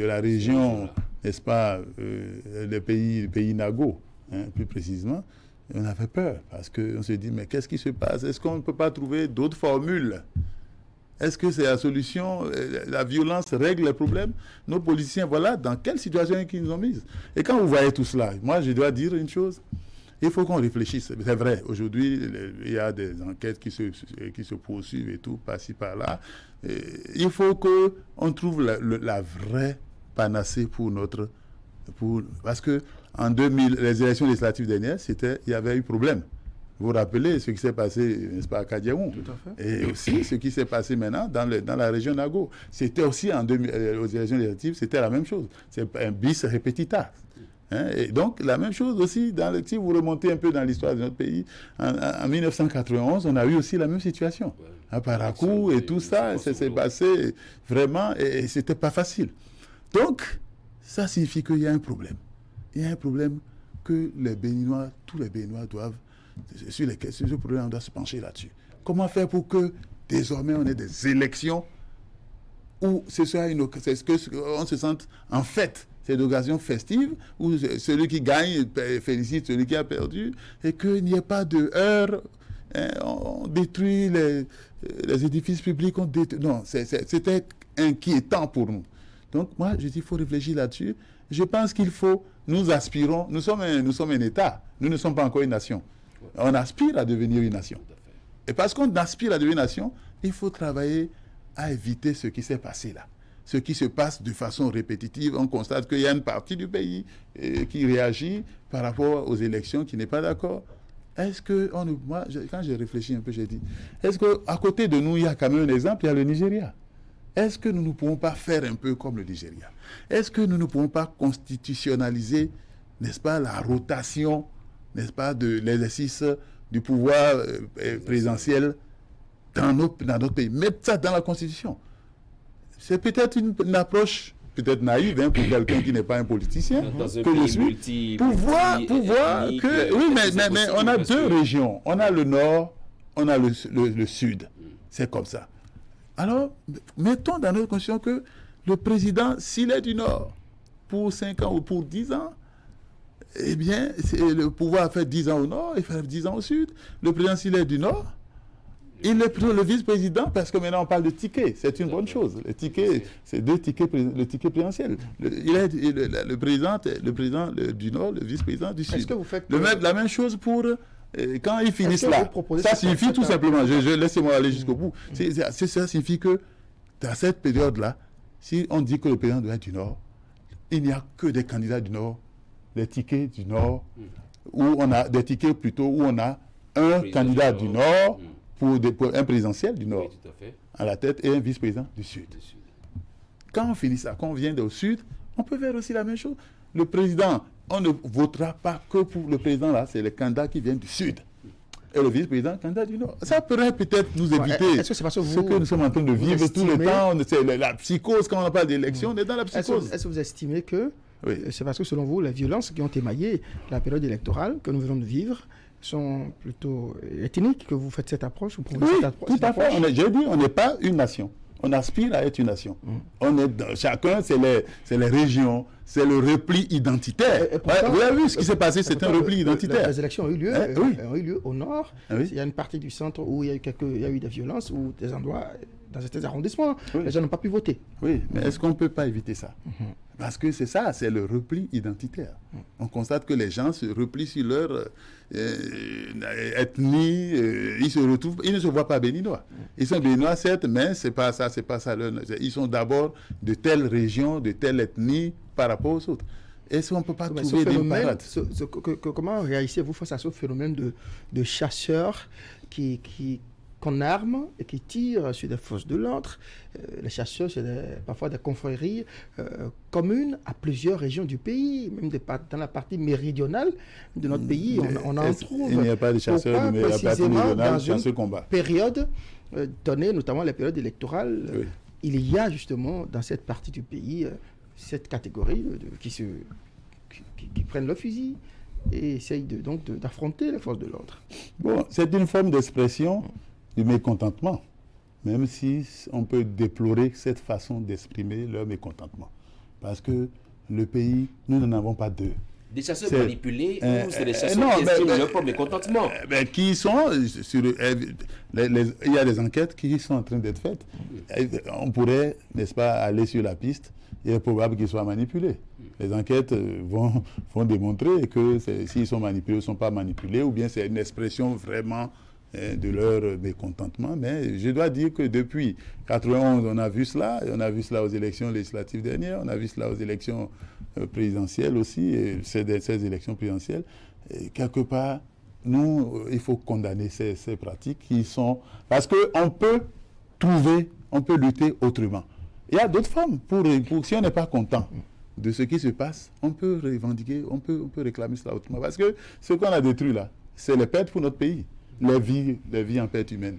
la région, n'est-ce pas, le pays Nago, plus précisément, on avait peur. Parce qu'on se dit, mais qu'est-ce qui se passe? Est-ce qu'on ne peut pas trouver d'autres formules? Est-ce que c'est la solution? La violence règle les problèmes? Nos politiciens, voilà dans quelle situation ils nous ont mis. Et quand vous voyez tout cela, moi je dois dire une chose, il faut qu'on réfléchisse. C'est vrai, aujourd'hui, il y a des enquêtes qui se poursuivent et tout, par-ci, par-là. Il faut qu'on trouve la vraie panacée parce que en 2000, les élections législatives dernières, il y avait eu problème. Vous vous rappelez ce qui s'est passé, n'est-ce pas, à Kadiaoun? Tout à fait. Et aussi ce qui s'est passé maintenant dans la région Nago. C'était aussi aux élections législatives, c'était la même chose. C'est un bis repetita. Et donc, la même chose aussi, si vous remontez un peu dans l'histoire de notre pays, en 1991, on a eu aussi la même situation. À Parakou et tout ça, ça s'est passé vraiment, et c'était pas facile. Donc, ça signifie qu'il y a un problème. Il y a un problème que les Béninois, tous les Béninois doivent, sur ce problème, on doit se pencher là-dessus. Comment faire pour que, désormais, on ait des élections où on se sente en fête? C'est une occasion festive où celui qui gagne félicite celui qui a perdu et qu'il n'y ait pas de heurts. On détruit les édifices publics. Non, c'était inquiétant pour nous. Donc, moi, je dis qu'il faut réfléchir là-dessus. Je pense qu'il faut, nous aspirons, nous sommes un État, nous ne sommes pas encore une nation. On aspire à devenir une nation. Et parce qu'on aspire à devenir une nation, il faut travailler à éviter ce qui s'est passé là. Ce qui se passe de façon répétitive, on constate qu'il y a une partie du pays qui réagit par rapport aux élections, qui n'est pas d'accord. Est-ce que, quand j'ai réfléchi un peu, j'ai dit, est-ce qu'à côté de nous, il y a quand même un exemple, il y a le Nigeria. Est-ce que nous ne pouvons pas faire un peu comme le Nigeria? Est-ce que nous ne pouvons pas constitutionnaliser, n'est-ce pas, la rotation, n'est-ce pas, de l'exercice du pouvoir présidentiel dans notre pays? Mettre ça dans la Constitution. C'est peut-être une approche peut-être naïve pour quelqu'un qui n'est pas un politicien, que je suis, pour voir que... Oui, mais on a deux régions. On a le nord, on a le sud. C'est comme ça. Alors, mettons dans notre conscience que le président, s'il est du nord, pour 5 ans ou pour 10 ans, eh bien, le pouvoir fait 10 ans au nord et fait 10 ans au sud. Le président, s'il est du nord, il est plutôt le vice-président, parce que maintenant on parle de ticket, c'est une bonne chose. Le ticket, c'est le ticket présidentiel. Le président du Nord, le vice-président du Sud. Est-ce que vous faites la même chose pour quand ils finissent là? Ça signifie tout simplement, laissez-moi aller jusqu'au bout. Ça signifie que dans cette période-là, si on dit que le président doit être du Nord, il n'y a que des candidats du Nord, des tickets du Nord, où on a des tickets plutôt où on a un candidat du Nord. Pour un présidentiel du Nord, oui, tout à fait, à la tête, et un vice-président du Sud. Quand on finit ça, quand on vient au Sud, on peut faire aussi la même chose. Le président, on ne votera pas que pour le président, là, c'est les candidats qui viennent du Sud. Et le vice-président, candidat du Nord. Ça pourrait peut-être nous éviter ce que nous sommes en train de vivre tout le temps. C'est la psychose, quand on parle d'élection, on est dans la psychose. Est-ce que vous estimez que c'est parce que, selon vous, les violences qui ont émaillé la période électorale que nous venons de vivre sont plutôt ethniques, que vous faites cette approche? Oui, tout à fait. J'ai dit, on n'est pas une nation. On aspire à être une nation. Chacun, c'est les régions, c'est le repli identitaire. Vous avez vu ce qui s'est passé, c'est un repli identitaire. Les élections ont eu lieu, ont eu lieu au nord. Oui. Il y a une partie du centre où il y a eu des violences, ou des endroits, dans certains arrondissements, les gens n'ont pas pu voter. Oui, mais est-ce qu'on ne peut pas éviter ça? Parce que c'est ça, c'est le repli identitaire. On constate que les gens se replient sur leur ethnie, ils ne se voient pas béninois. Ils sont béninois, certes, mais c'est pas ça. Ils sont d'abord de telle région, de telle ethnie par rapport aux autres. Est-ce qu'on ne peut pas trouver des parades? Comment réagissez-vous face à ce phénomène de chasseurs qu'on arme et qui tirent sur des forces de l'ordre? Les chasseurs, c'est parfois des confréries communes à plusieurs régions du pays, même dans la partie méridionale de notre pays, on en trouve. Il n'y a pas de chasseurs de la partie méridionale dans ce combat. Période donnée, notamment la période électorale, il y a justement dans cette partie du pays cette catégorie qui prennent le fusil et essayent donc d'affronter les forces de l'ordre. Bon, c'est une forme d'expression du mécontentement, même si on peut déplorer cette façon d'exprimer leur mécontentement. Parce que le pays, nous n'en avons pas deux. Des chasseurs manipulés ou c'est des chasseurs qui expriment leur propre mécontentement? Qui sont il y a des enquêtes qui sont en train d'être faites. On pourrait, n'est-ce pas, aller sur la piste. Il est probable qu'ils soient manipulés. Les enquêtes vont démontrer que s'ils sont manipulés ou ne sont pas manipulés, ou bien c'est une expression vraiment de leur mécontentement. Mais je dois dire que depuis 1991, on a vu cela. On a vu cela aux élections législatives dernières. On a vu cela aux élections présidentielles aussi, et ces élections présidentielles. Et quelque part, nous, il faut condamner ces pratiques qui sont... Parce qu'on peut lutter autrement. Il y a d'autres formes. Si on n'est pas content de ce qui se passe, on peut revendiquer, on peut réclamer cela autrement. Parce que ce qu'on a détruit là, c'est les pertes pour notre pays. Les vies en perte humaine.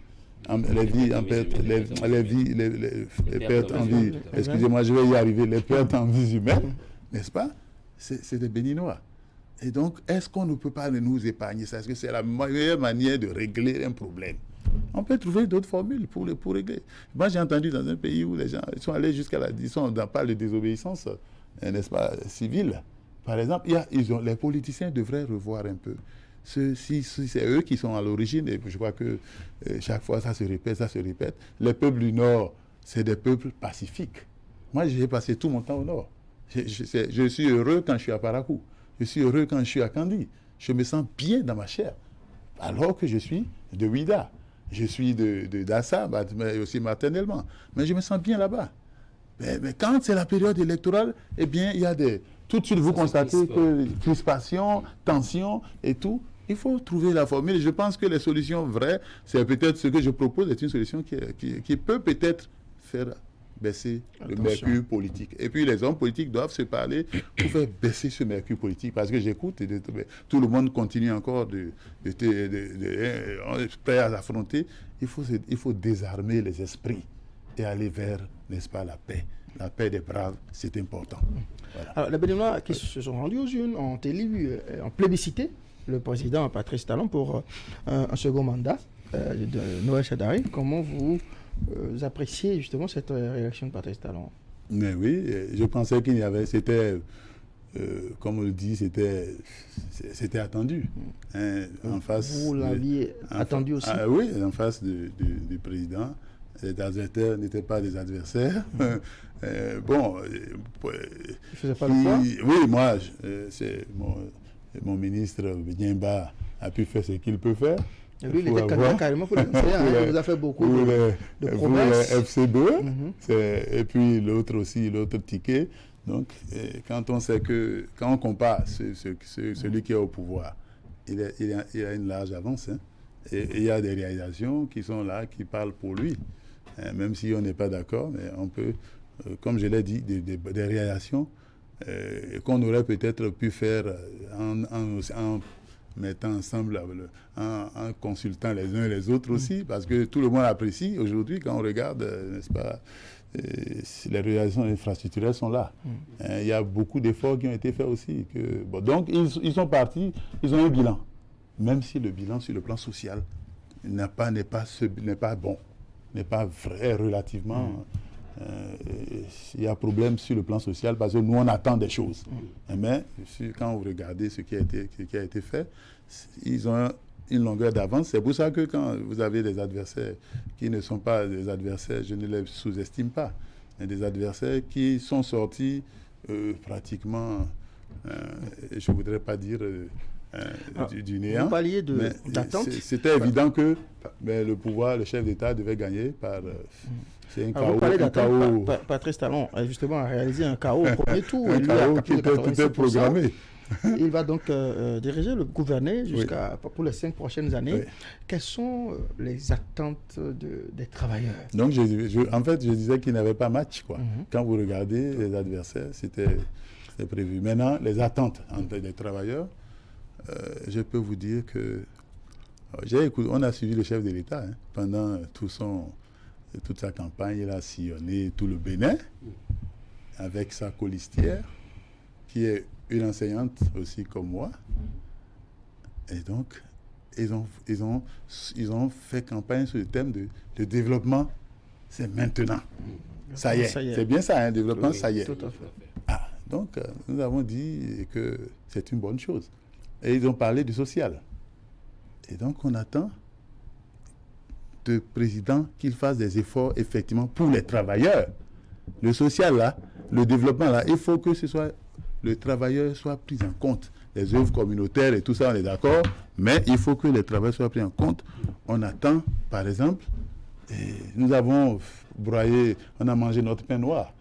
Les pertes en vie. Excusez-moi, je vais y arriver. Les pertes en vie humaine, n'est-ce pas? C'est des Béninois. Et donc, est-ce qu'on ne peut pas nous épargner ça? Est-ce que c'est la meilleure manière de régler un problème? On peut trouver d'autres formules pour régler. Moi, j'ai entendu dans un pays où les gens sont allés jusqu'à on parle de désobéissance, n'est-ce pas, civile. Par exemple, les politiciens devraient revoir un peu. Si c'est eux qui sont à l'origine, et je crois que chaque fois ça se répète. Les peuples du Nord, c'est des peuples pacifiques. Moi, j'ai passé tout mon temps au Nord. Je suis heureux quand je suis à Parakou. Je suis heureux quand je suis à Kandi. Je me sens bien dans ma chair. Alors que je suis de Ouida. Je suis de Dassa, mais aussi maternellement. Mais je me sens bien là-bas. Mais quand c'est la période électorale, eh bien, il y a tout de suite, vous constatez que crispation, tension et tout. Il faut trouver la formule. Je pense que les solutions vraies, c'est peut-être ce que je propose, est une solution qui peut peut-être faire baisser le mercure politique. Et puis les hommes politiques doivent se parler pour faire baisser ce mercure politique. Parce que j'écoute, tout le monde continue encore prêt à l'affronter. Il faut désarmer les esprits et aller vers, n'est-ce pas, la paix. La paix des braves, c'est important. Voilà. Alors, les Béninois qui se sont rendus aux urnes ont élu, ont plébiscité le président Patrice Talon pour un second mandat de Noël Chadari. Comment vous appréciez justement cette réélection de Patrice Talon? Mais oui, je pensais qu'il y avait, comme on le dit, c'était attendu. En face. Vous l'aviez attendu aussi? Oui, en face du président. Les adversaires n'étaient pas des adversaires. Il faisait pas le poids? Oui, moi, mon ministre Bienba a pu faire ce qu'il peut faire. Et lui, il était carrément pour le il nous a fait beaucoup de promesses. Pour les FCBE, et puis l'autre ticket. Donc, quand on compare celui qui est au pouvoir, il a une large avance. Hein, et il y a des réalisations qui sont là, qui parlent pour lui. Même si on n'est pas d'accord, mais on peut, comme je l'ai dit, des réalisations qu'on aurait peut-être pu faire en mettant ensemble, en consultant les uns et les autres aussi, parce que tout le monde apprécie aujourd'hui quand on regarde, n'est-ce pas, les réalisations infrastructurelles sont là. Il y a beaucoup d'efforts qui ont été faits aussi. Donc, ils sont partis, ils ont un bilan, même si le bilan sur le plan social n'est pas bon, n'est pas vrai relativement il y a problème sur le plan social parce que nous, on attend des choses. Mais quand vous regardez ce qui a été fait, ils ont une longueur d'avance. C'est pour ça que quand vous avez des adversaires qui ne sont pas des adversaires, je ne les sous-estime pas, mais des adversaires qui sont sortis pratiquement, je ne voudrais pas dire du néant. Vous parliez d'attente. C'était évident que le pouvoir, le chef d'État devait gagner par... c'est un chaos. Vous parlez d'attente. Patrice Talon a justement réalisé un chaos au premier tour. Un chaos qui était programmé. Il va donc diriger, le gouverner pour les 5 prochaines années. Oui. Quelles sont les attentes des travailleurs? Donc, en fait, je disais qu'il n'y avait pas match, quoi. Quand vous regardez les adversaires, c'était prévu. Maintenant, les attentes des travailleurs, je peux vous dire que on a suivi le chef de l'État pendant toute sa campagne. Il a sillonné tout le Bénin avec sa colistière, qui est une enseignante aussi comme moi. Et donc, ils ont fait campagne sur le thème de développement. C'est maintenant. Ça y est. C'est bien ça, développement, oui, ça y est. Tout à fait. Donc, nous avons dit que c'est une bonne chose. Et ils ont parlé du social. Et donc, on attend du président qu'il fasse des efforts, effectivement, pour les travailleurs. Le social, là, le développement, là, il faut que le travailleur soit pris en compte. Les œuvres communautaires et tout ça, on est d'accord, mais il faut que les travailleurs soient pris en compte. On attend, par exemple, nous avons broyé, on a mangé notre pain noir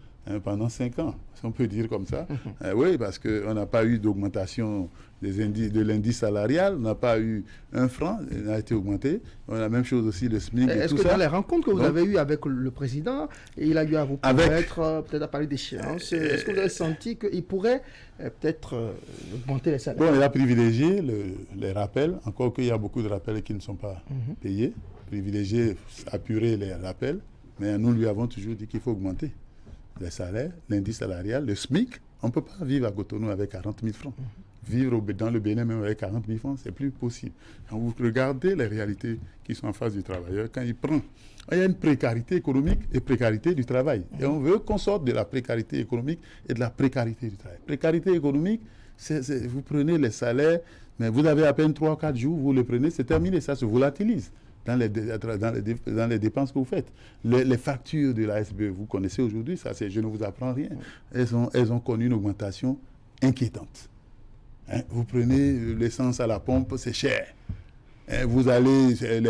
pendant 5 ans, si on peut dire comme ça. Oui, parce qu'on n'a pas eu d'augmentation de l'indice salarial, on n'a pas eu 1 franc, il a été augmenté. On a la même chose aussi, le SMIC et tout ça. Est-ce que dans les rencontres que vous avez eues avec le président, il a eu à vous promettre, peut-être à parler d'échéance, est-ce que vous avez senti qu'il pourrait peut-être augmenter les salaires? Bon, il a privilégié les rappels, encore qu'il y a beaucoup de rappels qui ne sont pas payés. Privilégié, apurer les rappels, mais nous lui avons toujours dit qu'il faut augmenter les salaires, l'indice salarial, le SMIC. On ne peut pas vivre à Cotonou avec 40 000 francs. Vivre dans le Bénin même avec 40 000 francs, c'est plus possible. Quand vous regardez les réalités qui sont en face du travailleur, quand il y a une précarité économique et précarité du travail. Et on veut qu'on sorte de la précarité économique et de la précarité du travail. Précarité économique, vous prenez les salaires, mais vous avez à peine 3 ou 4 jours, vous les prenez, c'est terminé, ça se volatilise dans les dépenses que vous faites. Les factures de la SBE, vous connaissez aujourd'hui, ça, je ne vous apprends rien. Elles ont connu une augmentation inquiétante. Vous prenez l'essence à la pompe, c'est cher. Vous allez, les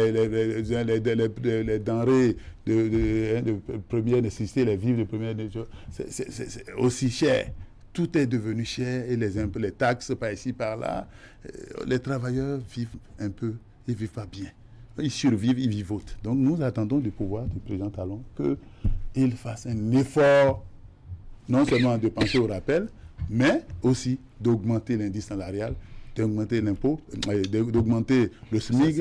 denrées de première nécessité, les vivres de première nécessité, c'est aussi cher. Tout est devenu cher et les taxes par ici, par là. Les travailleurs vivent un peu, ils ne vivent pas bien. Ils survivent, ils vivotent. Donc nous attendons du pouvoir du président Talon qu'il fasse un effort, non seulement de penser au rappel, mais aussi d'augmenter l'indice salarial, d'augmenter l'impôt, d'augmenter le SMIC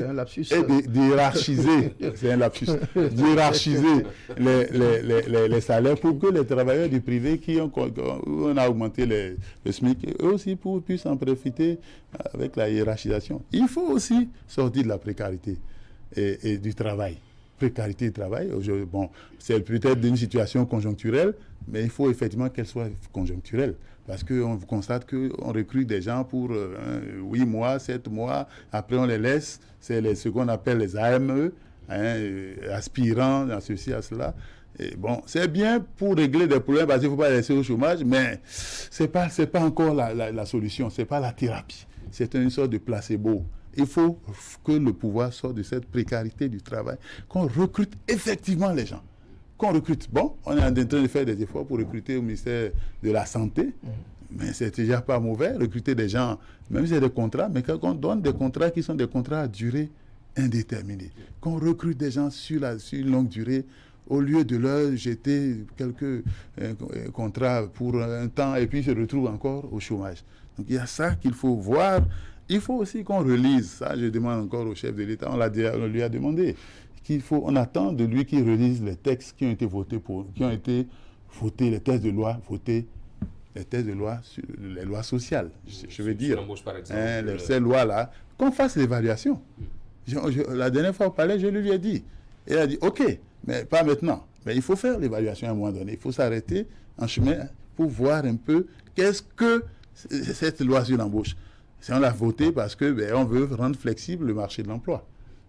et d'hiérarchiser, c'est un lapsus, d'hiérarchiser les salaires pour que les travailleurs du privé on a augmenté le SMIC, eux aussi puissent en profiter avec la hiérarchisation. Il faut aussi sortir de la précarité et du travail. Précarité du travail, bon, c'est peut-être une situation conjoncturelle, mais il faut effectivement qu'elle soit conjoncturelle. Parce qu'on constate qu'on recrute des gens pour 8 mois, 7 mois, après on les laisse, c'est ce qu'on appelle les AME, aspirants à ceci, à cela. Et bon, c'est bien pour régler des problèmes, parce qu'il ne faut pas les laisser au chômage, mais ce n'est pas encore la solution, ce n'est pas la thérapie. C'est une sorte de placebo. Il faut que le pouvoir sorte de cette précarité du travail, qu'on recrute effectivement les gens. Qu'on recrute. Bon, on est en train de faire des efforts pour recruter au ministère de la Santé, mais c'est déjà pas mauvais, recruter des gens, même si c'est des contrats, mais qu'on donne des contrats qui sont des contrats à durée indéterminée. Qu'on recrute des gens sur une longue durée, au lieu de leur jeter quelques contrats pour un temps et puis se retrouvent encore au chômage. Donc il y a ça qu'il faut voir. Il faut aussi qu'on relise, ça je demande encore au chef de l'État, on lui a demandé, on attend de lui qu'il relise les textes qui ont été votés, les textes de loi votés, les textes de loi sur les lois sociales, je veux dire, par exemple, ces lois-là, qu'on fasse l'évaluation. La dernière fois au palais, je lui ai dit, il a dit, ok, mais pas maintenant. Mais il faut faire l'évaluation à un moment donné. Il faut s'arrêter en chemin pour voir un peu qu'est-ce que cette loi sur l'embauche. Si on l'a votée parce que on veut rendre flexible le marché de l'emploi.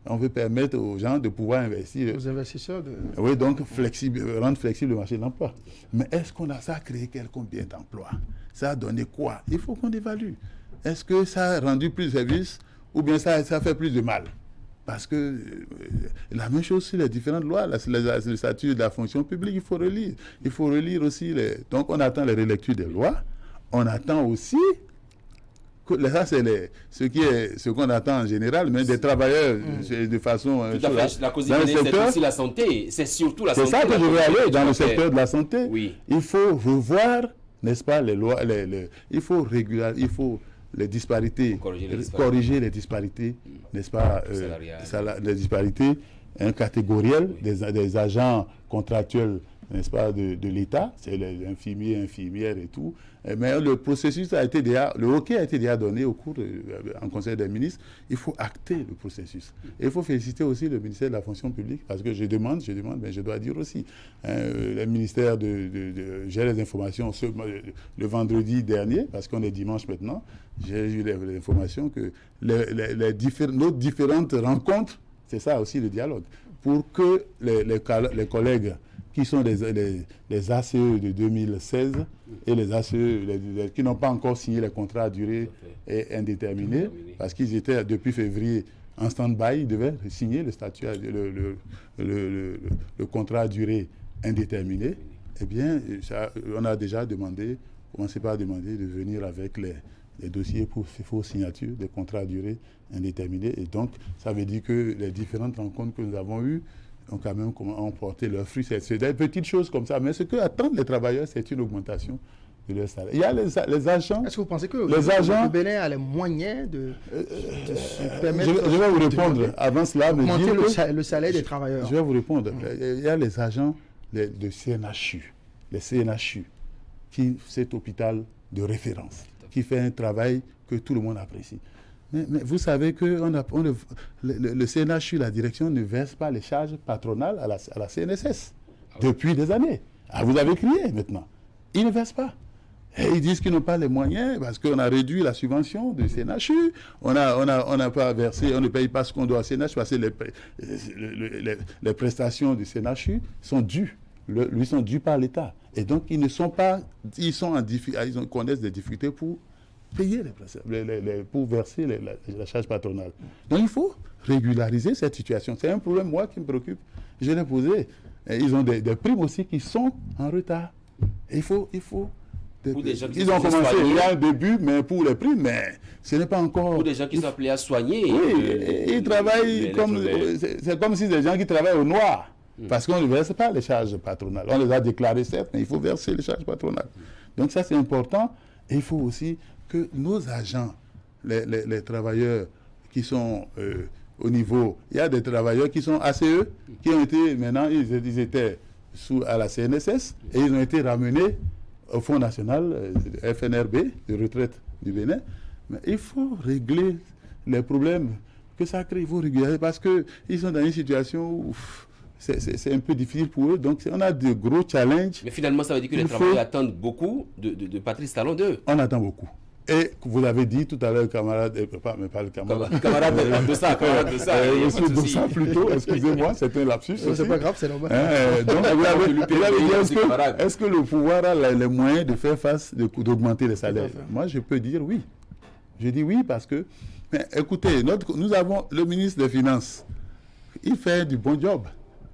On veut permettre aux gens de pouvoir investir. Aux investisseurs de... Oui, donc rendre flexible le marché de l'emploi. Mais est-ce qu'on a ça a créé combien d'emplois? Ça a donné quoi? Il faut qu'on évalue. Est-ce que ça a rendu plus de services ou bien ça fait plus de mal? Parce que la même chose sur les différentes lois, le statut de la fonction publique, il faut relire. Il faut relire aussi donc on attend les relectures des lois. On attend aussi... Ça, c'est ce qu'on attend en général, mais des travailleurs de façon... Tout à fait. La cause c'est aussi la santé. C'est surtout la santé. C'est ça que je veux aller dans le secteur de la santé. Oui. Il faut revoir, n'est-ce pas, les lois. Il faut les disparités, corriger les disparités, n'est-ce pas, les disparités catégorielles des agents contractuels, n'est-ce pas, de l'État, c'est les infirmiers, infirmières et tout. Mais le processus le hockey a été déjà donné en Conseil des ministres. Il faut acter le processus. Et il faut féliciter aussi le ministère de la fonction publique, parce que je demande, mais je dois dire aussi, le ministère j'ai les informations le vendredi dernier, parce qu'on est dimanche maintenant, j'ai eu les informations que nos différentes rencontres, c'est ça aussi le dialogue, pour que les collègues qui sont les ACE de 2016 et les ACE qui n'ont pas encore signé les contrats à durée indéterminée, parce qu'ils étaient depuis février en stand-by, ils devaient signer le statut, le contrat à durée indéterminée. Eh bien, on a déjà commencé par demander de venir avec les dossiers pour signature des contrats à durée indéterminée. Et donc, ça veut dire que les différentes rencontres que nous avons eues ont quand même porté leurs fruits. C'est des petites choses comme ça. Mais ce que attendent les travailleurs, c'est une augmentation de leur salaire. Il y a les agents... Est-ce que vous pensez que le Bénin a les moyens de se permettre... Je vais vous répondre. Avant cela, augmenter le salaire des travailleurs. Je vais vous répondre. Il y a les agents de CNHU. Les CNHU, cet hôpital de référence, qui fait un travail que tout le monde apprécie. Mais vous savez que le CNHU, la direction, ne verse pas les charges patronales à la CNSS depuis des années. Vous avez crié maintenant. Ils ne versent pas. Et ils disent qu'ils n'ont pas les moyens parce qu'on a réduit la subvention du CNHU. On n'a pas versé, on ne paye pas ce qu'on doit au CNHU parce que les prestations du CNHU sont dues. Lui sont dus par l'État. Et donc, ils connaissent des difficultés pour payer pour verser la charge patronale. Donc, il faut régulariser cette situation. C'est un problème, moi, qui me préoccupe. Je l'ai posé. Et ils ont des primes aussi qui sont en retard. Et il faut ils ont commencé, il y a un début, mais pour les primes, mais ce n'est pas encore... Pour des gens qui sont appelés à soigner. Oui, ils travaillent c'est comme si des gens qui travaillent au noir. Parce qu'on ne verse pas les charges patronales. On les a déclarées, certes, mais il faut verser les charges patronales. Donc ça, c'est important. Et il faut aussi que nos agents, les travailleurs qui sont au niveau... Il y a des travailleurs qui sont ACE, qui ont été... Maintenant, ils étaient à la CNSS et ils ont été ramenés au Fonds national FNRB, de retraite du Bénin. Mais il faut régler les problèmes que ça crée. Il faut régulariser parce qu'ils sont dans une situation où... C'est un peu difficile pour eux, donc on a de gros challenges. Mais finalement, ça veut dire que les travailleurs attendent beaucoup de Patrice Talon 2. On attend beaucoup. Et vous l'avez dit tout à l'heure, camarade, pas le camarade. Camarade de ça. Monsieur Dossa plutôt, excusez-moi, c'est un lapsus. C'est pas grave, c'est normal. Donc, est-ce que le pouvoir a les moyens de faire face, d'augmenter les salaires? Moi, je peux dire oui. Je dis oui parce que, mais écoutez, nous avons le ministre des Finances. Il fait du bon job.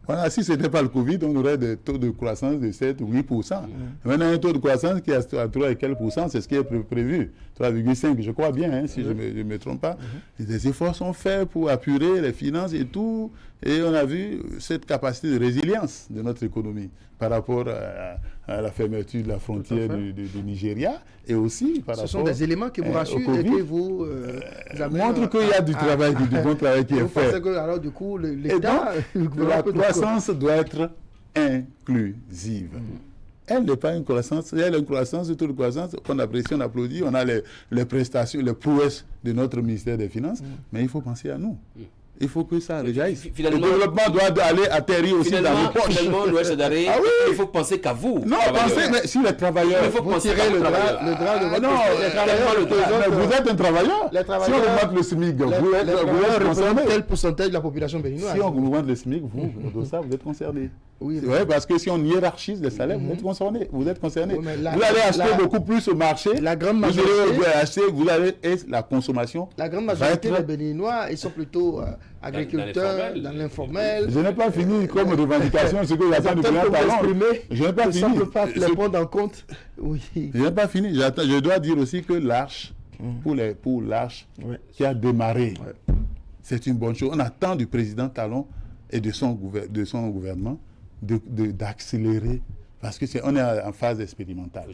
Voilà, si ce n'était pas le Covid, on aurait des taux de croissance de 7 ou 8%. Maintenant, un taux de croissance qui est à 3 et quelques %, c'est ce qui est prévu. 3,5, je crois bien, si je ne me trompe pas. Des efforts sont faits pour apurer les finances et tout. Et on a vu cette capacité de résilience de notre économie par rapport à la fermeture de la frontière du Nigeria et aussi par rapport... Ce sont des éléments qui vous rassurent et qui vous montrent qu'il y a du travail, du bon travail qui est fait. Parce que, alors, du coup, l'État... La croissance doit être inclusive. Elle n'est pas une croissance, il y a une croissance, une taux de croissance qu'on apprécie, on applaudit, on a les prestations, les prouesses de notre ministère des Finances, mais il faut penser à nous. Il faut que ça réjaillisse. Le Finalement, développement doit aller atterrir aussi dans les poches. Finalement, Noël Chadaré, Ah oui. il faut penser qu'à vous. Non, pensez, mais si les travailleurs... Il faut penser tirer le drap de votre... Non, les travailleurs, vous êtes un travailleur. Les Si travailleurs, on augmente le SMIC, vous êtes concerné. Quel pourcentage de la population béninoise? Si on augmente le SMIC, vous êtes concerné. Oui, C'est vrai, parce que si on hiérarchise les salaires, vous êtes concerné. Vous êtes concerné. Oui, Vous allez acheter beaucoup plus au marché. La grande Vous majorité... allez acheter, et la consommation. La grande majorité des Béninois, ils sont plutôt agriculteurs, dans l'informel. Je n'ai pas fini comme revendication ce que j'attends du président Talon. Je n'ai pas fini. On ne peut pas les prendre en compte. Oui. Je n'ai pas fini. Je dois dire aussi que l'Arche, pour l'Arche qui a démarré, c'est une bonne chose. On attend du président Talon et de son gouvernement d'accélérer. Parce qu'on est en phase expérimentale.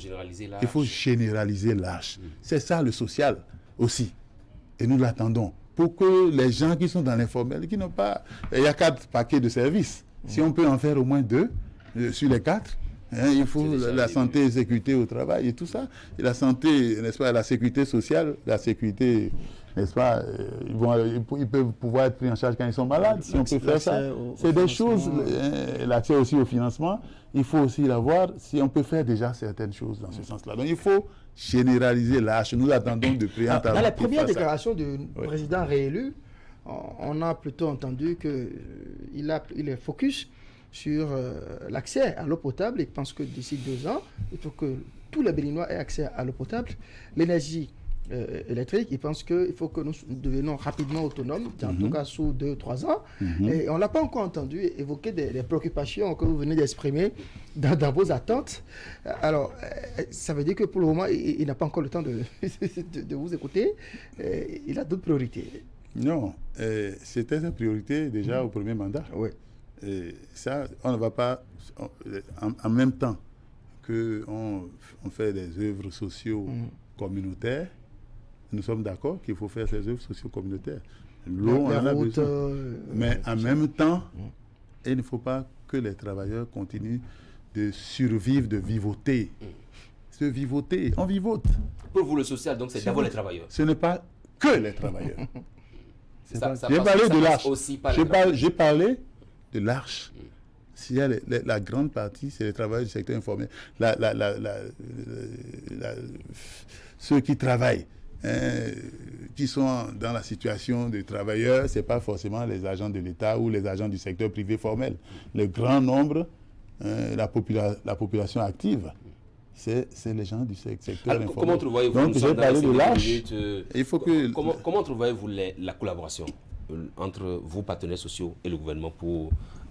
Il faut généraliser l'Arche. C'est ça le social aussi. Et nous l'attendons. Pour que les gens qui sont dans l'informel, qui n'ont pas... Il y a 4 paquets de services. Si on peut en faire au moins 2 sur les 4, il faut la santé et sécurité au travail et tout ça. Et la santé, n'est-ce pas, la sécurité sociale, la sécurité, n'est-ce pas, ils peuvent pouvoir être pris en charge quand ils sont malades, si on peut faire ça. C'est des choses, l'accès aussi au financement, il faut aussi l'avoir, si on peut faire déjà certaines choses dans ce sens-là. Donc il faut généraliser l'âge. Nous attendons de président Talon. Dans la première déclaration du président réélu, on a plutôt entendu qu'il est focus sur l'accès à l'eau potable. Il pense que d'ici 2 ans, il faut que tous les Béninois aient accès à l'eau potable. L'énergie électrique, il pense qu'il faut que nous devenions rapidement autonomes, en tout cas sous 2-3 ans. Et on ne l'a pas encore entendu évoquer des préoccupations que vous venez d'exprimer dans vos attentes. Alors, ça veut dire que pour le moment, il n'a pas encore le temps de vous écouter. Il a d'autres priorités. Non, c'était une priorité déjà au premier mandat. Oui. Et ça, on ne va pas, en même temps qu'on fait des œuvres socio-communautaires, nous sommes d'accord qu'il faut faire ces œuvres socio-communautaires. L'eau, on en a besoin. Mais en même temps, il ne faut pas que les travailleurs continuent de survivre, de vivoter. Se vivoter, on vivote. Pour vous, le social, donc, c'est d'abord les travailleurs. Ce n'est pas que les travailleurs. J'ai parlé de l'Arche. J'ai parlé de l'Arche. S'il y a la grande partie, c'est les travailleurs du secteur informel. Ceux qui travaillent, qui sont dans la situation de travailleurs, ce n'est pas forcément les agents de l'État ou les agents du secteur privé formel. Le grand nombre, la population active, c'est les gens du secteur informel. Comment trouvez-vous, donc j'ai parlé de l'Arche. Il faut que... Comment trouvez-vous la collaboration entre vos partenaires sociaux et le gouvernement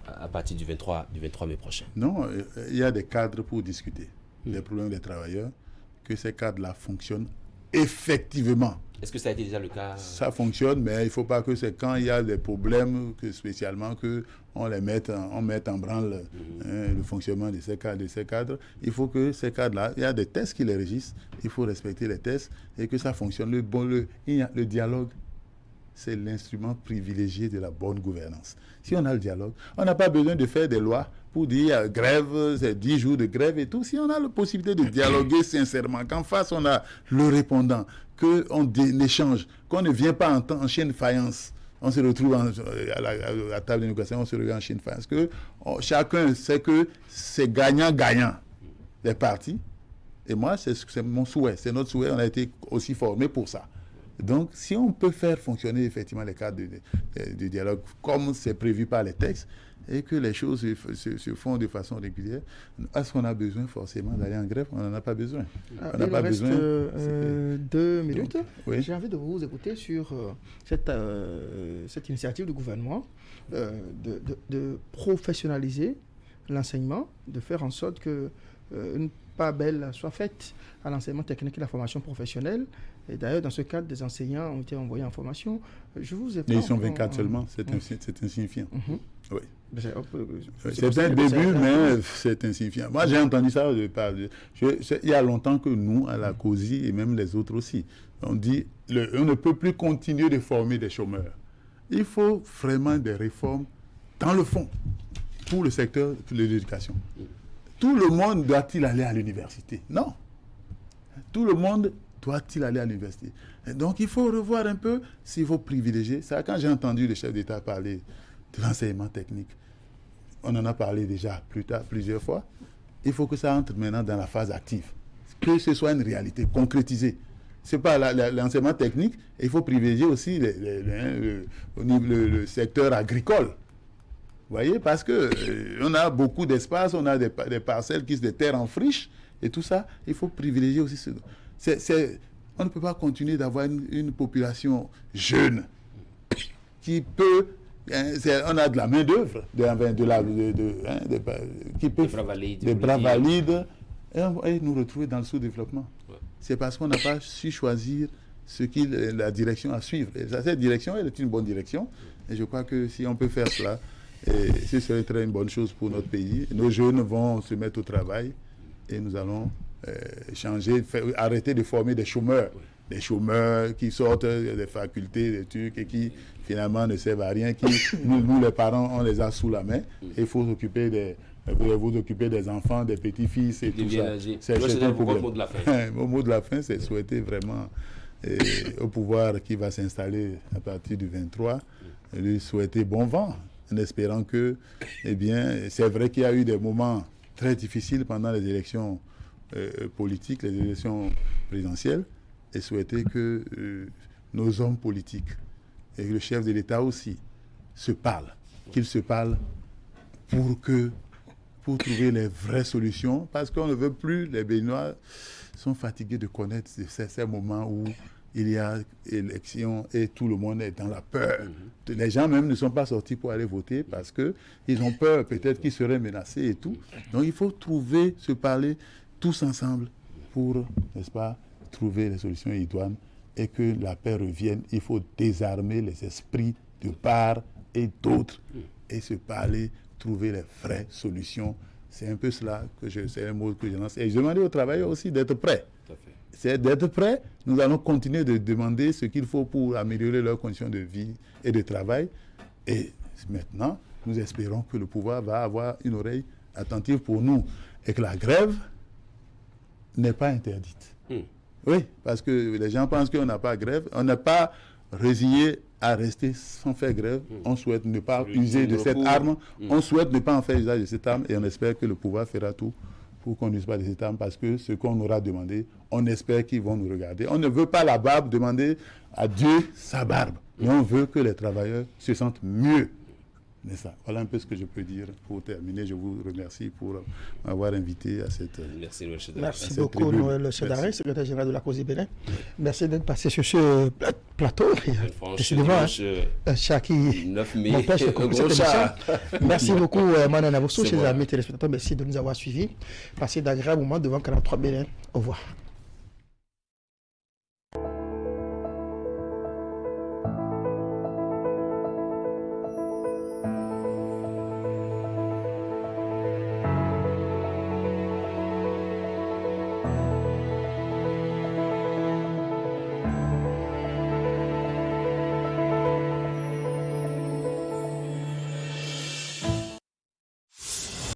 à partir du 23 mai prochain? Non, il y a des cadres pour discuter des problèmes des travailleurs, que ces cadres-là fonctionnent effectivement. Est-ce que ça a été déjà le cas? Ça fonctionne, mais il ne faut pas que c'est quand il y a des problèmes, spécialement, qu'on mette en branle le fonctionnement de ces cadres. Il faut que ces cadres-là, il y a des tests qui les régissent, il faut respecter les tests et que ça fonctionne. Le dialogue, c'est l'instrument privilégié de la bonne gouvernance. Si on a le dialogue, on n'a pas besoin de faire des lois pour dire grève, c'est 10 jours de grève et tout. Si on a la possibilité de dialoguer sincèrement, qu'en face on a le répondant, qu'on échange, qu'on ne vient pas en chaîne de faïence, on se retrouve à la table de négociation, on se regarde en chaîne de faïence, que chacun sait que c'est gagnant-gagnant les partis. Et moi, c'est mon souhait, c'est notre souhait, on a été aussi formés pour ça. Donc, si on peut faire fonctionner effectivement les cadres de dialogue comme c'est prévu par les textes et que les choses se font de façon régulière, est-ce qu'on a besoin forcément d'aller en grève? On n'en a pas besoin. On n'a pas besoin. 2 minutes. Donc, oui. J'ai envie de vous écouter sur cette initiative du gouvernement de professionnaliser l'enseignement, de faire en sorte que une part belle soit faite à l'enseignement technique et la formation professionnelle. Et d'ailleurs, dans ce cadre, des enseignants ont été envoyés en formation. Je vous ai pas... Ils sont 24 seulement, c'est insignifiant. Oui. C'est un début, mais c'est insignifiant. Moi, j'ai entendu ça il y a longtemps que nous, à la COSI, et même les autres aussi, on dit on ne peut plus continuer de former des chômeurs. Il faut vraiment des réformes dans le fond pour le secteur de l'éducation. Tout le monde doit-il aller à l'université? Non. Tout le monde doit-il aller à l'université? Et donc, il faut revoir un peu s'il faut privilégier. Ça, quand j'ai entendu le chef d'État parler de l'enseignement technique, on en a parlé déjà plusieurs fois, il faut que ça entre maintenant dans la phase active. Que ce soit une réalité concrétisée. Ce n'est pas l'enseignement technique, il faut privilégier aussi le secteur agricole. Vous voyez, parce qu'on a beaucoup d'espace, on a des parcelles des terres en friche, et tout ça, il faut privilégier aussi ce. On ne peut pas continuer d'avoir une population jeune qui peut. On a de la main-d'œuvre, des bras valides, et nous retrouver dans le sous-développement. Ouais. C'est parce qu'on n'a pas su choisir la direction à suivre. Et cette direction, elle est une bonne direction. Et je crois que si on peut faire cela, ce serait une bonne chose pour notre pays. Nos jeunes vont se mettre au travail et nous allons arrêter de former des chômeurs. Oui. Des chômeurs qui sortent des facultés, des trucs, et qui finalement ne servent à rien. Nous, les parents, on les a sous la main. Et il faut s'occuper des enfants, des petits-fils et tout ça. C'est un problème. Mot de la fin. Mon mot de la fin, c'est souhaiter vraiment au pouvoir qui va s'installer à partir du 23, lui souhaiter bon vent, en espérant que, c'est vrai qu'il y a eu des moments très difficiles pendant les élections politiques, les élections présidentielles, et souhaiter que nos hommes politiques et le chef de l'État aussi se parlent, qu'ils se parlent pour trouver les vraies solutions, parce qu'on ne veut plus, les Béninois sont fatigués de connaître ces moments où il y a élection et tout le monde est dans la peur. Les gens même ne sont pas sortis pour aller voter parce qu'ils ont peur peut-être qu'ils seraient menacés et tout. Donc il faut se parler tous ensemble pour, n'est-ce pas, trouver les solutions idoines et que la paix revienne. Il faut désarmer les esprits de part et d'autre et se parler, trouver les vraies solutions. C'est un peu cela c'est un mot que je lance. Et je demande aux travailleurs aussi d'être prêts. C'est d'être prêts. Nous allons continuer de demander ce qu'il faut pour améliorer leurs conditions de vie et de travail. Et maintenant, nous espérons que le pouvoir va avoir une oreille attentive pour nous et que la grève n'est pas interdite. Oui, parce que les gens pensent qu'on n'a pas de grève. On n'est pas résigné à rester sans faire grève. On souhaite ne pas user de cette arme. On souhaite ne pas en faire usage de cette arme et on espère que le pouvoir fera tout pour qu'on n'use pas de cette arme parce que ce qu'on aura demandé, on espère qu'ils vont nous regarder. On ne veut pas la barbe, demander à Dieu sa barbe. Mais on veut que les travailleurs se sentent mieux. Mais ça, voilà un peu ce que je peux dire pour terminer. Je vous remercie pour m'avoir invité à cette. Merci beaucoup, Noël Sédaré, secrétaire général de la COSI Bénin. Merci d'être passé sur ce plateau. Décidément, Chaki m'empêche de commencer cette émission. Merci beaucoup, Manan Aboussou, chers amis téléspectateurs. Merci de nous avoir suivis. Passez d'agréables moments devant Canal 3 Bénin. Au revoir.